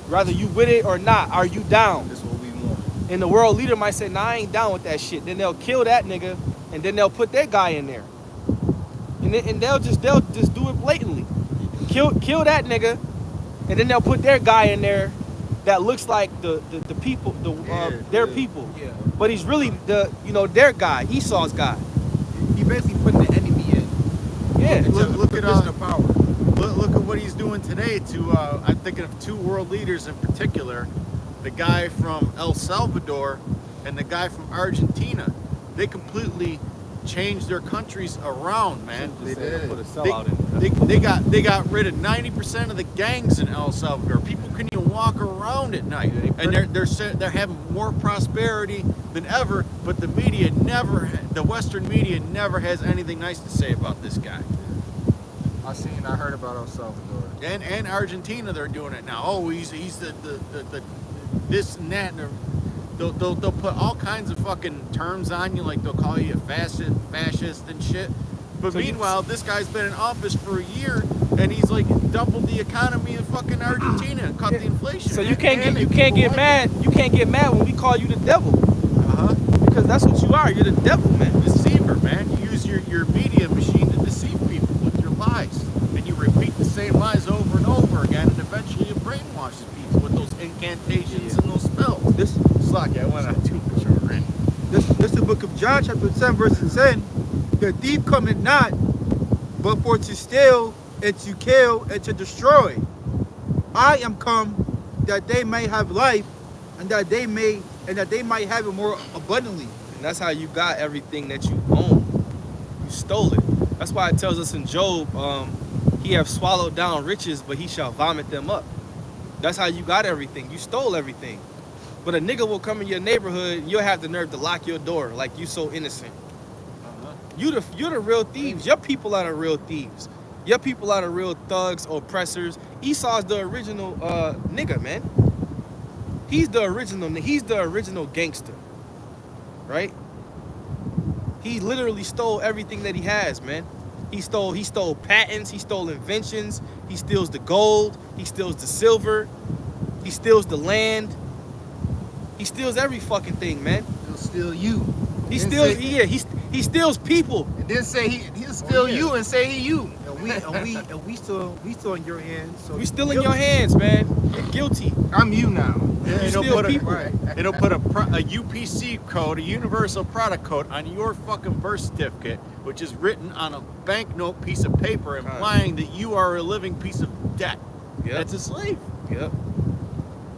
Speaker 1: Whether you with it or not, are you down?
Speaker 4: This is what we want.
Speaker 1: And the world leader might say, nah, I ain't down with that shit. Then they'll kill that nigga, and then they'll put their guy in there. And they'll just do it blatantly. Kill that nigga, and then they'll put their guy in there that looks like the people, their people.
Speaker 3: Yeah.
Speaker 1: But he's really their guy, Esau's guy.
Speaker 3: He basically put the enemy in.
Speaker 1: Yeah.
Speaker 2: Look at
Speaker 3: the power.
Speaker 2: Look at what he's doing today to I'm thinking of two world leaders in particular, the guy from El Salvador and the guy from Argentina. They completely changed their countries around, man.
Speaker 1: They did. Put a
Speaker 2: They,
Speaker 1: sellout in.
Speaker 2: they got rid of 90% of the gangs in El Salvador. People couldn't even walk around at night, and they're having more prosperity than ever. But the Western media never has anything nice to say about this guy.
Speaker 4: I heard about El Salvador.
Speaker 2: And Argentina, they're doing it now. Oh, he's the this and that. And they'll put all kinds of fucking terms on you, like they'll call you a fascist and shit. But
Speaker 1: So
Speaker 2: meanwhile, this guy's been in office for a year, and he's like doubled the economy of fucking Argentina and cut the inflation.
Speaker 1: So you can't get mad. You can't get mad when we call you the devil, because that's what you are. You're the devil, man.
Speaker 2: Deceiver, man. You use your media machine to deceive people with your lies, and you repeat the same lies over and over again, and eventually you brainwash people with those incantations and those spells. I went on too much over it.
Speaker 3: This is the book of John, chapter 10, verse 10. The thief cometh not, but for to steal and to kill and to destroy. I am come that they may have life, and that they might have it more abundantly.
Speaker 1: And that's how you got everything that you own. You stole it. That's why it tells us in Job, he have swallowed down riches, but he shall vomit them up. That's how you got everything. You stole everything. But a nigga will come in your neighborhood, and you'll have the nerve to lock your door like you so innocent. You're the real thieves. Your people are the real thieves. Your people are the real thugs, oppressors. Esau's the original nigga, man. He's the original gangster. Right? He literally stole everything that he has, man. He stole patents, he stole inventions, he steals the gold, he steals the silver, he steals the land. He steals every fucking thing, man.
Speaker 4: He'll steal you.
Speaker 1: He steals people.
Speaker 4: And then say he'll steal you and say he you.
Speaker 3: And we still in your hands. So
Speaker 1: We still in your hands, man. You're guilty.
Speaker 4: I'm you now.
Speaker 2: And
Speaker 1: steal
Speaker 2: it'll put
Speaker 1: people.
Speaker 2: it'll put a UPC code, a universal product code, on your fucking birth certificate, which is written on a banknote piece of paper, implying that you are a living piece of debt.
Speaker 1: Yep.
Speaker 2: That's a slave.
Speaker 1: Yep.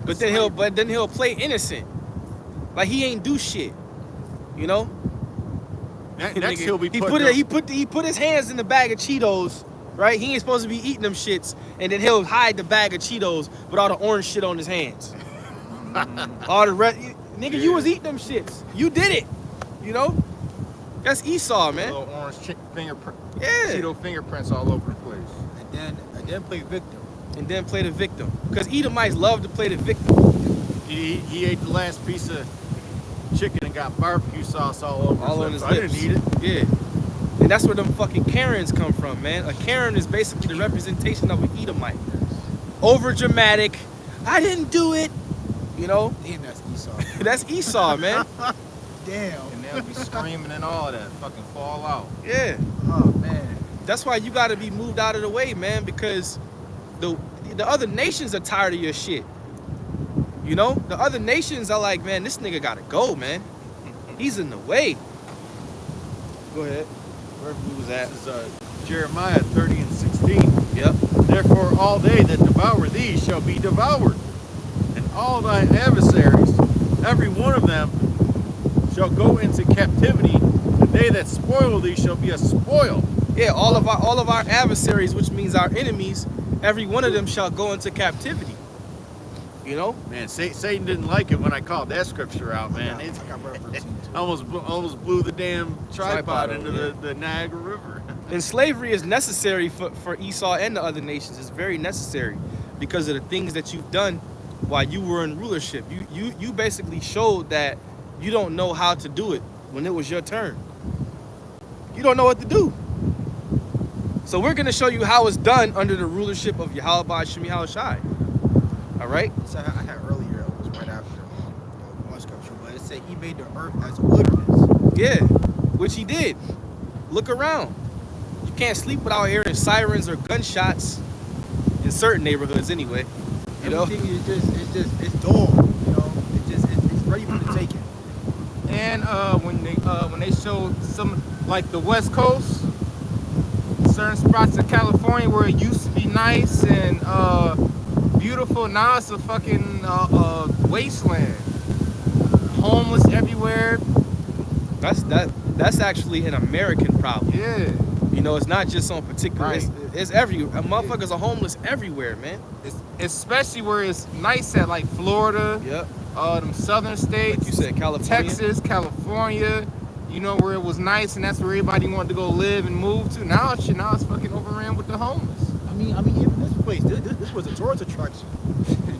Speaker 1: But then he'll play innocent, like he ain't do shit. You know.
Speaker 2: Next, he'll be
Speaker 1: he put his hands in the bag of Cheetos, right? He ain't supposed to be eating them shits, and then he'll hide the bag of Cheetos with all the orange shit on his hands. All the nigga, you was eating them shits. You did it. You know. That's Esau, man.
Speaker 4: Little orange fingerprint.
Speaker 1: Yeah.
Speaker 4: Cheeto fingerprints all over the place.
Speaker 3: and then play victim.
Speaker 1: And then play the victim, because Edomites love to play the victim.
Speaker 2: He ate the last piece of chicken and got barbecue sauce all over
Speaker 1: All on his
Speaker 2: lips.
Speaker 1: lips.
Speaker 2: I didn't eat it.
Speaker 1: Yeah. And that's where them fucking Karens come from, man. A Karen is basically the representation of an Edomite. Over dramatic. I didn't do it. You know?
Speaker 3: Damn, that's Esau.
Speaker 1: That's Esau, man.
Speaker 3: Damn.
Speaker 4: And They'll be screaming and all that. Fucking fall out.
Speaker 1: Yeah.
Speaker 3: Oh man.
Speaker 1: That's why you got to be moved out of the way, man, because the other nations are tired of your shit. You know, the other nations are like, man, this nigga got to go, man. He's in the way. Go ahead. Wherever we was at.
Speaker 2: This is Jeremiah 30 and 16.
Speaker 1: Yep.
Speaker 2: Therefore all they that devour thee shall be devoured, and all thy adversaries, every one of them, shall go into captivity, and they that spoil thee shall be a spoil.
Speaker 1: Yeah, all of our adversaries, which means our enemies, every one of them shall go into captivity. You know?
Speaker 2: Man, Satan didn't like it when I called that scripture out, man. It almost blew the damn tripod into the Niagara River.
Speaker 1: And slavery is necessary for Esau and the other nations. It's very necessary because of the things that you've done while you were in rulership. You basically showed that you don't know how to do it when it was your turn. You don't know what to do. So we're going to show you how it's done under the rulership of Yahweh Shem Yahushai. All right?
Speaker 3: So I had earlier, it was right after one scripture, but it said he made the earth as a wilderness.
Speaker 1: Yeah, which he did. Look around. You can't sleep without hearing sirens or gunshots in certain neighborhoods anyway. You know?
Speaker 3: Everything is it's dull, you know? It's ready for the taking.
Speaker 4: And when they showed some, like the West Coast, certain spots of California where it used to be nice and beautiful, now it's a fucking wasteland. Homeless everywhere.
Speaker 1: That's actually an American problem.
Speaker 4: Yeah.
Speaker 1: You know, it's not just on particular.
Speaker 4: Right.
Speaker 1: It's everywhere. Motherfuckers are homeless everywhere, man.
Speaker 4: Especially where it's nice at, like Florida.
Speaker 1: Yep.
Speaker 4: Them southern states.
Speaker 1: Like you said, California.
Speaker 4: Texas, California. You know, where it was nice and that's where everybody wanted to go live and move to. Now it's fucking overran with the homeless.
Speaker 3: I mean, even this place, this was a tourist attraction.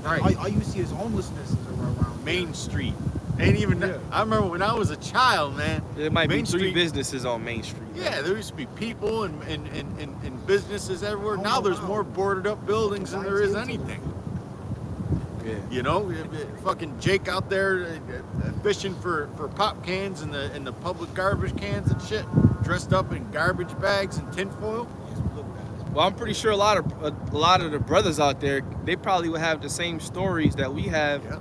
Speaker 4: Right.
Speaker 3: All you see is homelessness around
Speaker 2: Main Street. Ain't even.
Speaker 3: Yeah.
Speaker 2: I remember when I was a child, man.
Speaker 1: There might
Speaker 2: Main
Speaker 1: be 3
Speaker 2: Street-
Speaker 1: businesses on Main Street.
Speaker 2: Yeah, there used to be people and businesses everywhere.
Speaker 3: Oh,
Speaker 2: Now there's
Speaker 3: wow.
Speaker 2: more boarded up buildings than there is anything.
Speaker 1: Yeah.
Speaker 2: You know, fucking Jake out there fishing for pop cans and the public garbage cans and shit, dressed up in garbage bags and tinfoil.
Speaker 1: Well, I'm pretty sure a lot of the brothers out there, they probably would have the same stories that we have.
Speaker 2: Yeah.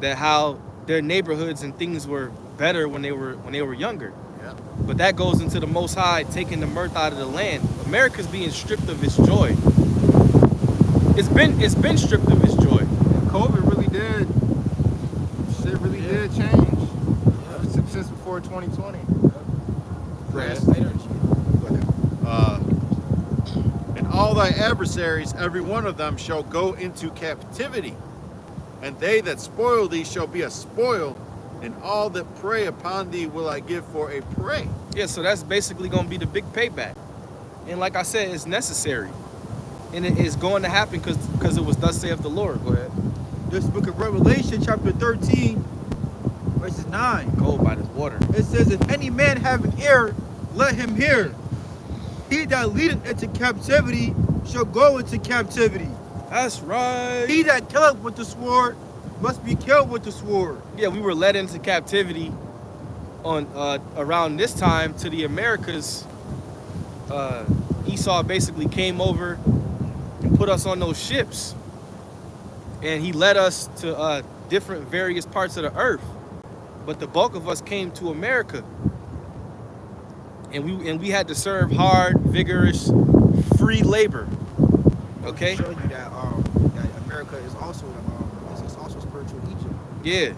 Speaker 1: That how their neighborhoods and things were better when they were younger.
Speaker 2: Yeah.
Speaker 1: But that goes into the Most High taking the mirth out of the land. America's being stripped of its joy. It's been stripped of its joy.
Speaker 4: COVID really did. Shit really did change. Since before 2020.
Speaker 2: And all thy adversaries, every one of them, shall go into captivity. And they that spoil thee shall be a spoil, and all that prey upon thee will I give for a prey.
Speaker 1: Yeah, so that's basically going to be the big payback. And like I said, it's necessary. And it is going to happen because it was thus saith the Lord. Go ahead.
Speaker 3: This book of Revelation, chapter 13, verses 9.
Speaker 1: Go by this water.
Speaker 3: It says, if any man have an ear, let him hear. He that leadeth into captivity shall go into captivity.
Speaker 1: That's right.
Speaker 3: He that killeth with the sword must be killed with the sword.
Speaker 1: Yeah, we were led into captivity on around this time to the Americas. Esau basically came over and put us on those ships, and he led us to different various parts of the earth. But the bulk of us came to America, and we had to serve hard, vigorous, free labor. Okay.
Speaker 3: To show you that America is also spiritual Egypt.
Speaker 1: Yeah.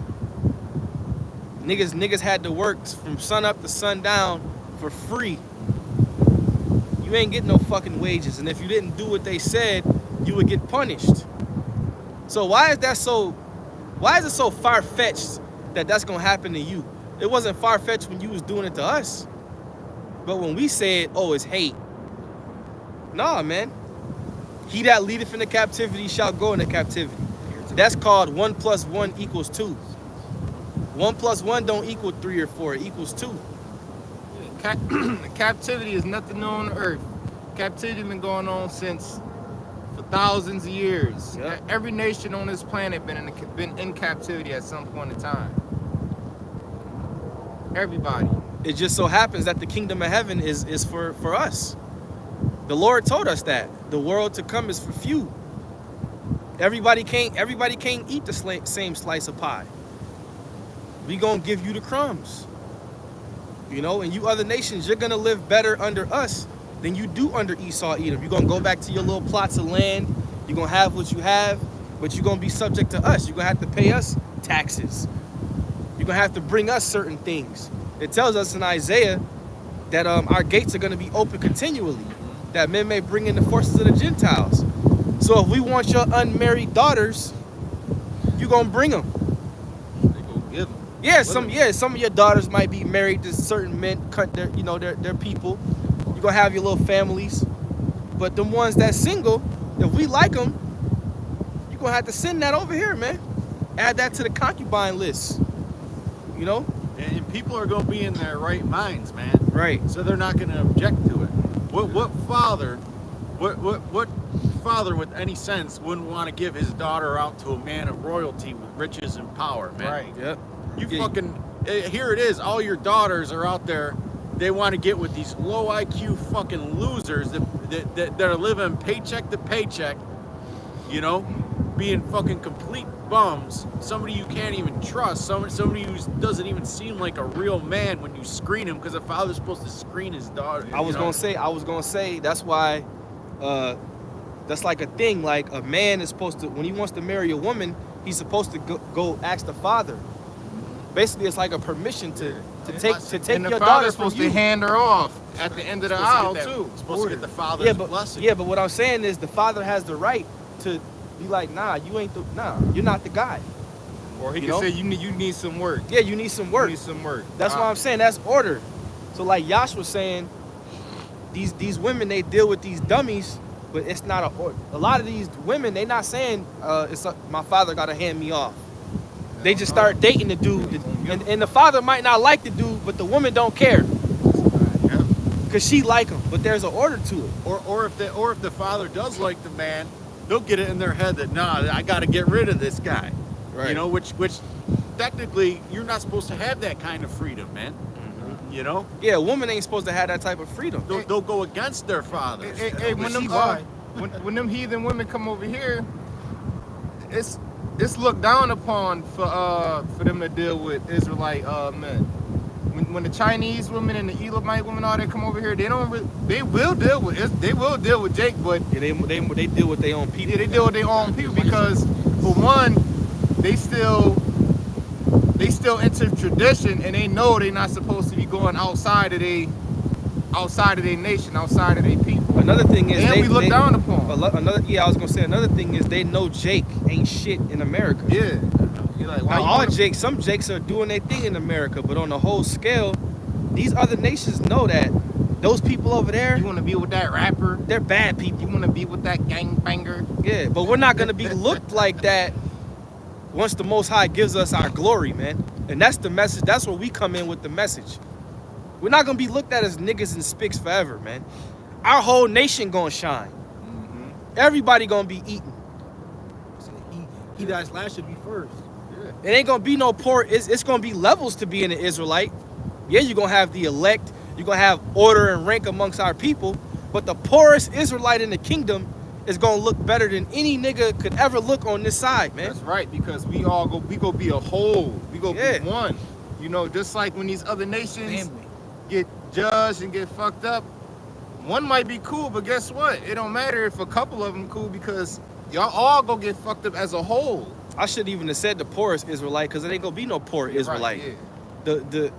Speaker 1: Niggas had to work from sun up to sundown for free. You ain't getting no fucking wages, and if you didn't do what they said, you would get punished. So why is it so far-fetched that that's gonna happen to you? It wasn't far-fetched when you was doing it to us. But when we said, oh, it's hate. Nah, man. He that leadeth into captivity shall go into captivity. That's called 1 + 1 = 2. 1 + 1 don't equal 3 or 4, it equals 2.
Speaker 4: Captivity is nothing new on earth. Captivity been going on for thousands of years.
Speaker 1: Yeah.
Speaker 4: Every nation on this planet been in captivity at some point in time. Everybody.
Speaker 1: It just so happens that the kingdom of heaven is for us. The Lord told us that the world to come is for few. Everybody can't eat the same slice of pie. We gonna give you the crumbs. You know, and you other nations, you're gonna live better under us than you do under Esau, Edom. You're gonna go back to your little plots of land. You're gonna have what you have, but you're gonna be subject to us. You're gonna have to pay us taxes. You're gonna have to bring us certain things. It tells us in Isaiah that our gates are gonna be open continually, that men may bring in the forces of the Gentiles. So if we want your unmarried daughters, you're gonna bring them.
Speaker 2: They go give them.
Speaker 1: Yeah, some of your daughters might be married to certain men, cut their people. You're gonna have your little families. But the ones that's single, if we like them, you're gonna have to send that over here, man. Add that to the concubine list. You know?
Speaker 2: And people are going to be in their right minds, man.
Speaker 1: Right.
Speaker 2: So they're not going to object to it. What father with any sense wouldn't want to give his daughter out to a man of royalty with riches and power, man?
Speaker 4: Right.
Speaker 1: Yep.
Speaker 2: Here it is. All your daughters are out there. They want to get with these low IQ fucking losers that are living paycheck to paycheck, you know, being fucking complete bums. Somebody you can't even trust. Somebody who doesn't even seem like a real man when you screen him, because a father's supposed to screen his daughter.
Speaker 1: I was gonna say that's why that's like a thing. Like a man is supposed to, when he wants to marry a woman, he's supposed to go ask the father. Basically, it's like a permission to take
Speaker 4: And the
Speaker 1: your daughter
Speaker 4: father's
Speaker 1: from
Speaker 4: supposed
Speaker 1: you.
Speaker 4: to hand her off at the end of the aisle too.
Speaker 2: Supposed to get the father's blessing.
Speaker 1: Yeah, but what I'm saying is the father has the right to be like, nah, you're not the guy.
Speaker 4: Or he
Speaker 1: You
Speaker 4: can
Speaker 1: know?
Speaker 4: say you need some work.
Speaker 1: Yeah, you need some work.
Speaker 4: You need some work.
Speaker 1: That's what I'm saying. That's order. So like Yash was saying, these women, they deal with these dummies, but it's not a lot of these women, they not saying my father gotta hand me off. They just start dating the dude, and the father might not like the dude, but the woman don't care, cause she like him. But there's an order to it.
Speaker 2: Or if the father does like the man, they'll get it in their head that I got to get rid of this guy.
Speaker 1: Right.
Speaker 2: You know, which technically you're not supposed to have that kind of freedom, man. Mm-hmm. You know.
Speaker 1: Yeah, a woman ain't supposed to have that type of freedom.
Speaker 2: They'll go against their fathers.
Speaker 4: Hey, when them heathen women come over here, it's looked down upon for them to deal with Israelite men. When the Chinese women and the Elamite women all that come over here, they will deal with Jake, but
Speaker 1: Yeah, they deal with their own people.
Speaker 4: yeah, they deal with their own people because for one, they still enter tradition and they know they're not supposed to be going outside of their nation, outside of their people.
Speaker 1: Another thing is
Speaker 4: we look down upon.
Speaker 1: I was gonna say another thing is they know Jake ain't shit in America.
Speaker 4: Yeah. You're like, why
Speaker 1: Now,
Speaker 4: you
Speaker 1: all
Speaker 4: wanna-
Speaker 1: Jakes, some Jakes are doing their thing in America, but on the whole scale, these other nations know that those people over there,
Speaker 4: You want to be with that rapper?
Speaker 1: they're bad people.
Speaker 4: You want to be with that gangbanger?
Speaker 1: Yeah, but we're not gonna be looked like that once the Most High gives us our glory, man. And that's the message. That's where we come in with the message. We're not gonna be looked at as niggas and spicks forever, man. Our whole nation gonna shine. Everybody gonna be eating.
Speaker 3: He that's last should be first.
Speaker 1: It ain't gonna be no poor. It's gonna be levels to being an Israelite. Yeah, you're gonna have the elect. You're gonna have order and rank amongst our people. But the poorest Israelite in the kingdom is gonna look better than any nigga could ever look on this side, man.
Speaker 4: That's right, because we go be a whole. We go
Speaker 1: Yeah.
Speaker 4: be one. You know, just like when these other nations
Speaker 3: Family.
Speaker 4: get judged and get fucked up, one might be cool, but guess what? It don't matter if a couple of them cool because y'all all gonna get fucked up as a whole.
Speaker 1: I shouldn't even have said the poorest Israelite because it ain't gonna be no poor Israelite.
Speaker 4: Right,
Speaker 1: The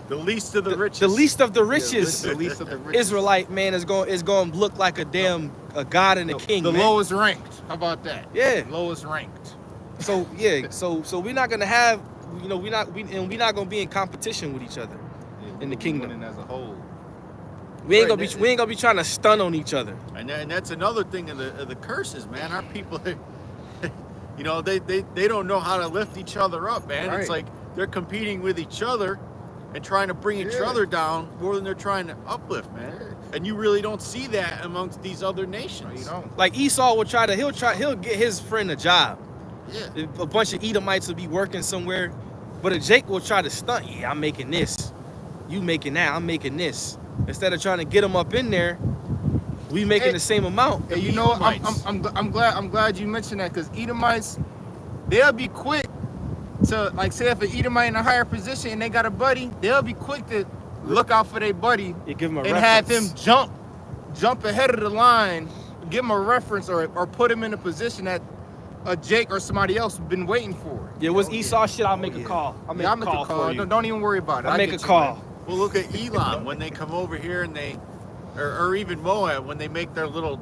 Speaker 2: The least of the richest.
Speaker 1: the least of the
Speaker 4: yeah.
Speaker 1: richest
Speaker 4: The least of the richest.
Speaker 1: Israelite man is going to look like a damn a god and a king.
Speaker 4: The
Speaker 1: man.
Speaker 4: lowest ranked. How about that?
Speaker 1: Yeah.
Speaker 4: Lowest ranked.
Speaker 1: So yeah, so we're not gonna have, we're not gonna be in competition with each other. In the kingdom.
Speaker 4: Winning as a whole.
Speaker 1: We ain't
Speaker 2: Right,
Speaker 1: gonna be trying to stun on each other.
Speaker 2: And that's another thing of the curses, man. Our people, you know, they don't know how to lift each other up, man.
Speaker 4: Right.
Speaker 2: It's like they're competing with each other and trying to bring each
Speaker 4: Yeah.
Speaker 2: other down more than they're trying to uplift, man. And you really don't see that amongst these other nations.
Speaker 4: No, you don't.
Speaker 1: Like Esau will he'll get his friend a job.
Speaker 2: Yeah.
Speaker 1: A bunch of Edomites will be working somewhere. But a Jake will try to stunt. Yeah, I'm making this. You making that. I'm making this. Instead of trying to get them up in there, we making the same amount.
Speaker 4: Hey, you know, I'm glad you mentioned that, because Edomites, they'll be quick to, like, say if an Edomite in a higher position and they got a buddy, they'll be quick to look out for their buddy
Speaker 1: You give him a
Speaker 4: and
Speaker 1: reference.
Speaker 4: have him jump ahead of the line, give him a reference, or put him in a position that a Jake or somebody else has been waiting for.
Speaker 1: Yeah, it was Esau shit. I'll make a call. I'll make
Speaker 4: I'll
Speaker 1: a
Speaker 4: make
Speaker 1: call
Speaker 4: a call.
Speaker 1: for you.
Speaker 4: Don't even worry about it.
Speaker 1: I'll
Speaker 4: I
Speaker 1: make a
Speaker 4: get you,
Speaker 1: call.
Speaker 4: man.
Speaker 2: Well, look at Elam when they come over here and they, or even Moab when they make their little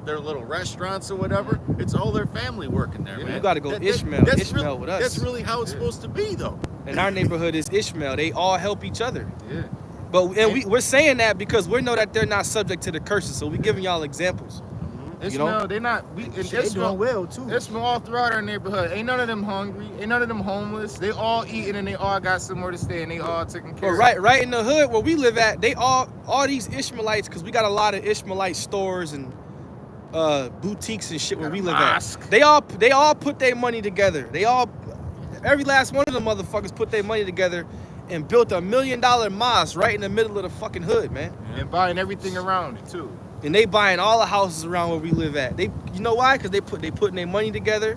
Speaker 2: restaurants or whatever. It's all their family working there, man.
Speaker 1: You gotta go Ishmael.
Speaker 2: That's
Speaker 1: Ishmael with us.
Speaker 2: That's really how it's supposed to be, though.
Speaker 1: In our neighborhood is Ishmael. They all help each other.
Speaker 4: Yeah.
Speaker 1: But we're saying that because we know that they're not subject to the curses. So we're giving y'all examples.
Speaker 4: Ishmael,
Speaker 1: You know?
Speaker 4: they not. We
Speaker 3: They
Speaker 4: Ishmael,
Speaker 3: doing well too.
Speaker 4: Ishmael all throughout our neighborhood. Ain't none of them hungry. Ain't none of them homeless. They all eating and they all got somewhere to stay and they all taken care
Speaker 1: But
Speaker 4: of.
Speaker 1: right in the hood where we live at, they all these Ishmaelites, because we got a lot of Ishmaelite stores and boutiques and shit where we live
Speaker 4: mosque.
Speaker 1: at. They all put their money together. Every last one of them motherfuckers put their money together and built $1 million mosque right in the middle of the fucking hood, man.
Speaker 4: And buying everything around it too.
Speaker 1: And they buying all the houses around where we live at. You know why? Because they putting their money together.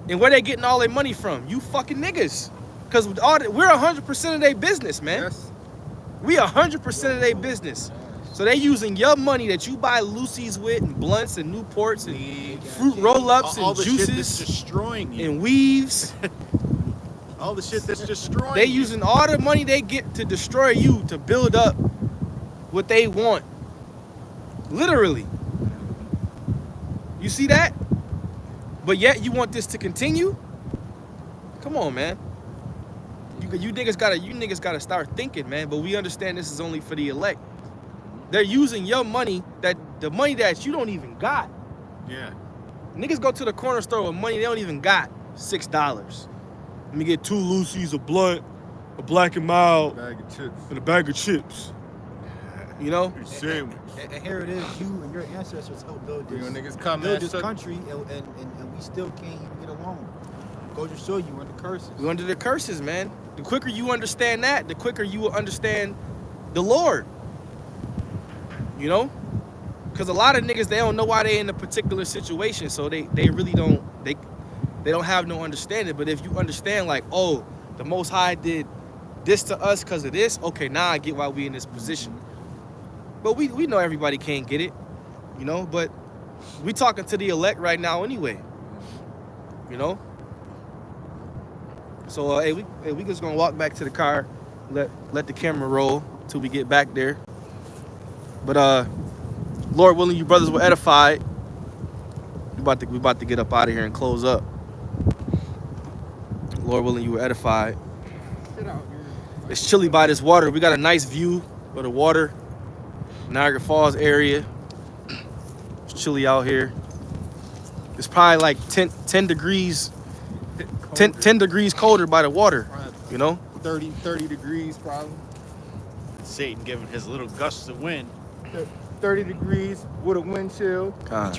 Speaker 1: And where they getting all their money from? You fucking niggas. Because we're 100% of their business, man.
Speaker 4: Yes.
Speaker 1: We 100% of their business. So they using your money that you buy Lucy's with and blunts and Newports and fruit roll-ups
Speaker 2: all
Speaker 1: and
Speaker 2: the shit that's
Speaker 1: juices
Speaker 2: destroying you.
Speaker 1: and weaves.
Speaker 2: All the shit that's destroying
Speaker 1: They
Speaker 2: you.
Speaker 1: using all the money they get to destroy you to build up what they want. Literally. You see that? But yet you want this to continue? Come on, man. You niggas gotta start thinking, man. But we understand this is only for the elect. They're using your money, the money that you don't even got.
Speaker 2: Yeah.
Speaker 1: Niggas go to the corner store with money they don't even got. $6. Let me get 2 Lucy's, a blunt, a Black and Mild,
Speaker 4: Bag of chips.
Speaker 1: and a bag of chips. You know?
Speaker 2: Sandwich.
Speaker 3: And here it is, you and your ancestors helped build
Speaker 4: You
Speaker 3: this,
Speaker 4: niggas come
Speaker 3: build
Speaker 4: and
Speaker 3: this
Speaker 4: suck-
Speaker 3: country, and we still can't even get along. Go to show you under curses.
Speaker 1: We're under the curses, man. The quicker you understand that, the quicker you will understand the Lord. You know? Because a lot of niggas, they don't know why they in a particular situation, so they really don't, they don't have no understanding. But if you understand, like, oh, the Most High did this to us because of this, okay, now I get why we in this position. But we know everybody can't get it, you know? But we talking to the elect right now anyway, you know? So, hey, we just gonna walk back to the car, let the camera roll till we get back there. But Lord willing, you brothers were edified. We about to get up out of here and close up. Lord willing, you were edified. It's chilly by this water. We got a nice view of the water, Niagara Falls area. It's chilly out here. It's probably like 10 degrees 10 degrees colder by the water, you know?
Speaker 4: 30 degrees probably.
Speaker 2: Satan giving his little gusts of wind.
Speaker 4: 30 degrees with a wind chill.
Speaker 1: God.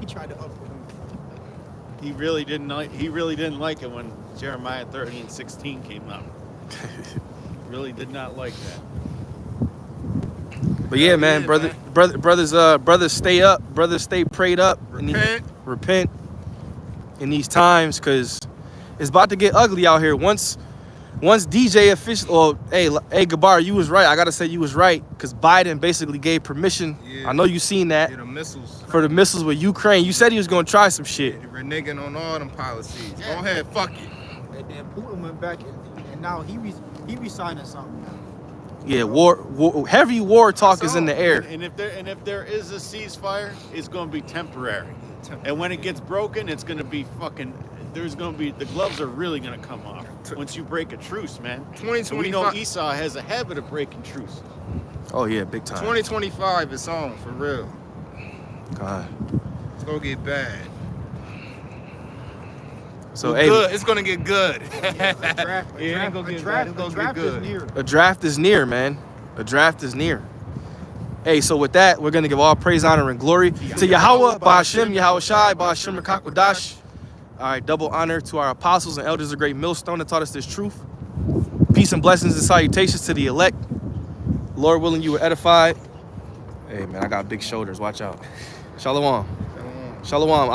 Speaker 3: He tried to uproot him.
Speaker 2: He really didn't like it when Jeremiah 30:16 came out. Really did not like that.
Speaker 1: But yeah, man,
Speaker 2: yeah,
Speaker 1: brothers stay up, brothers stay prayed up, repent in these times, because it's about to get ugly out here. Once DJ official, hey Gabar, you was right. I gotta say you was right, because Biden basically gave permission.
Speaker 4: Yeah.
Speaker 1: I know you seen that.
Speaker 4: Yeah, the missiles.
Speaker 1: For the missiles with Ukraine. You said he was gonna try some shit.
Speaker 4: They're reneging on all them policies. Go ahead, fuck it.
Speaker 3: And then Putin went back, and now he re-signing something now.
Speaker 1: Yeah, heavy war talk is in the air.
Speaker 2: And if there is a ceasefire, it's going to be temporary. And when it gets broken, it's going to be fucking. The gloves are really going to come off once you break a truce, man.
Speaker 4: 2025.
Speaker 2: We know Esau has a habit of breaking truce.
Speaker 1: Oh yeah, big time.
Speaker 4: 2025 is on for real.
Speaker 1: God.
Speaker 4: It's gonna get bad.
Speaker 1: So
Speaker 4: It's gonna get good.
Speaker 3: A draft is near.
Speaker 1: A draft is near, man. A draft is near. Hey, so with that, we're going to give all praise, honor, and glory to Yahweh, Ba'ashem, Yahweh Shai, Ba'ashem, Rakakwadash. All right, double honor to our apostles and elders of Great Millstone that taught us this truth. Peace and blessings and salutations to the elect. Lord willing, you were edified. Hey, man, I got big shoulders. Watch out. Shalom. Shalom.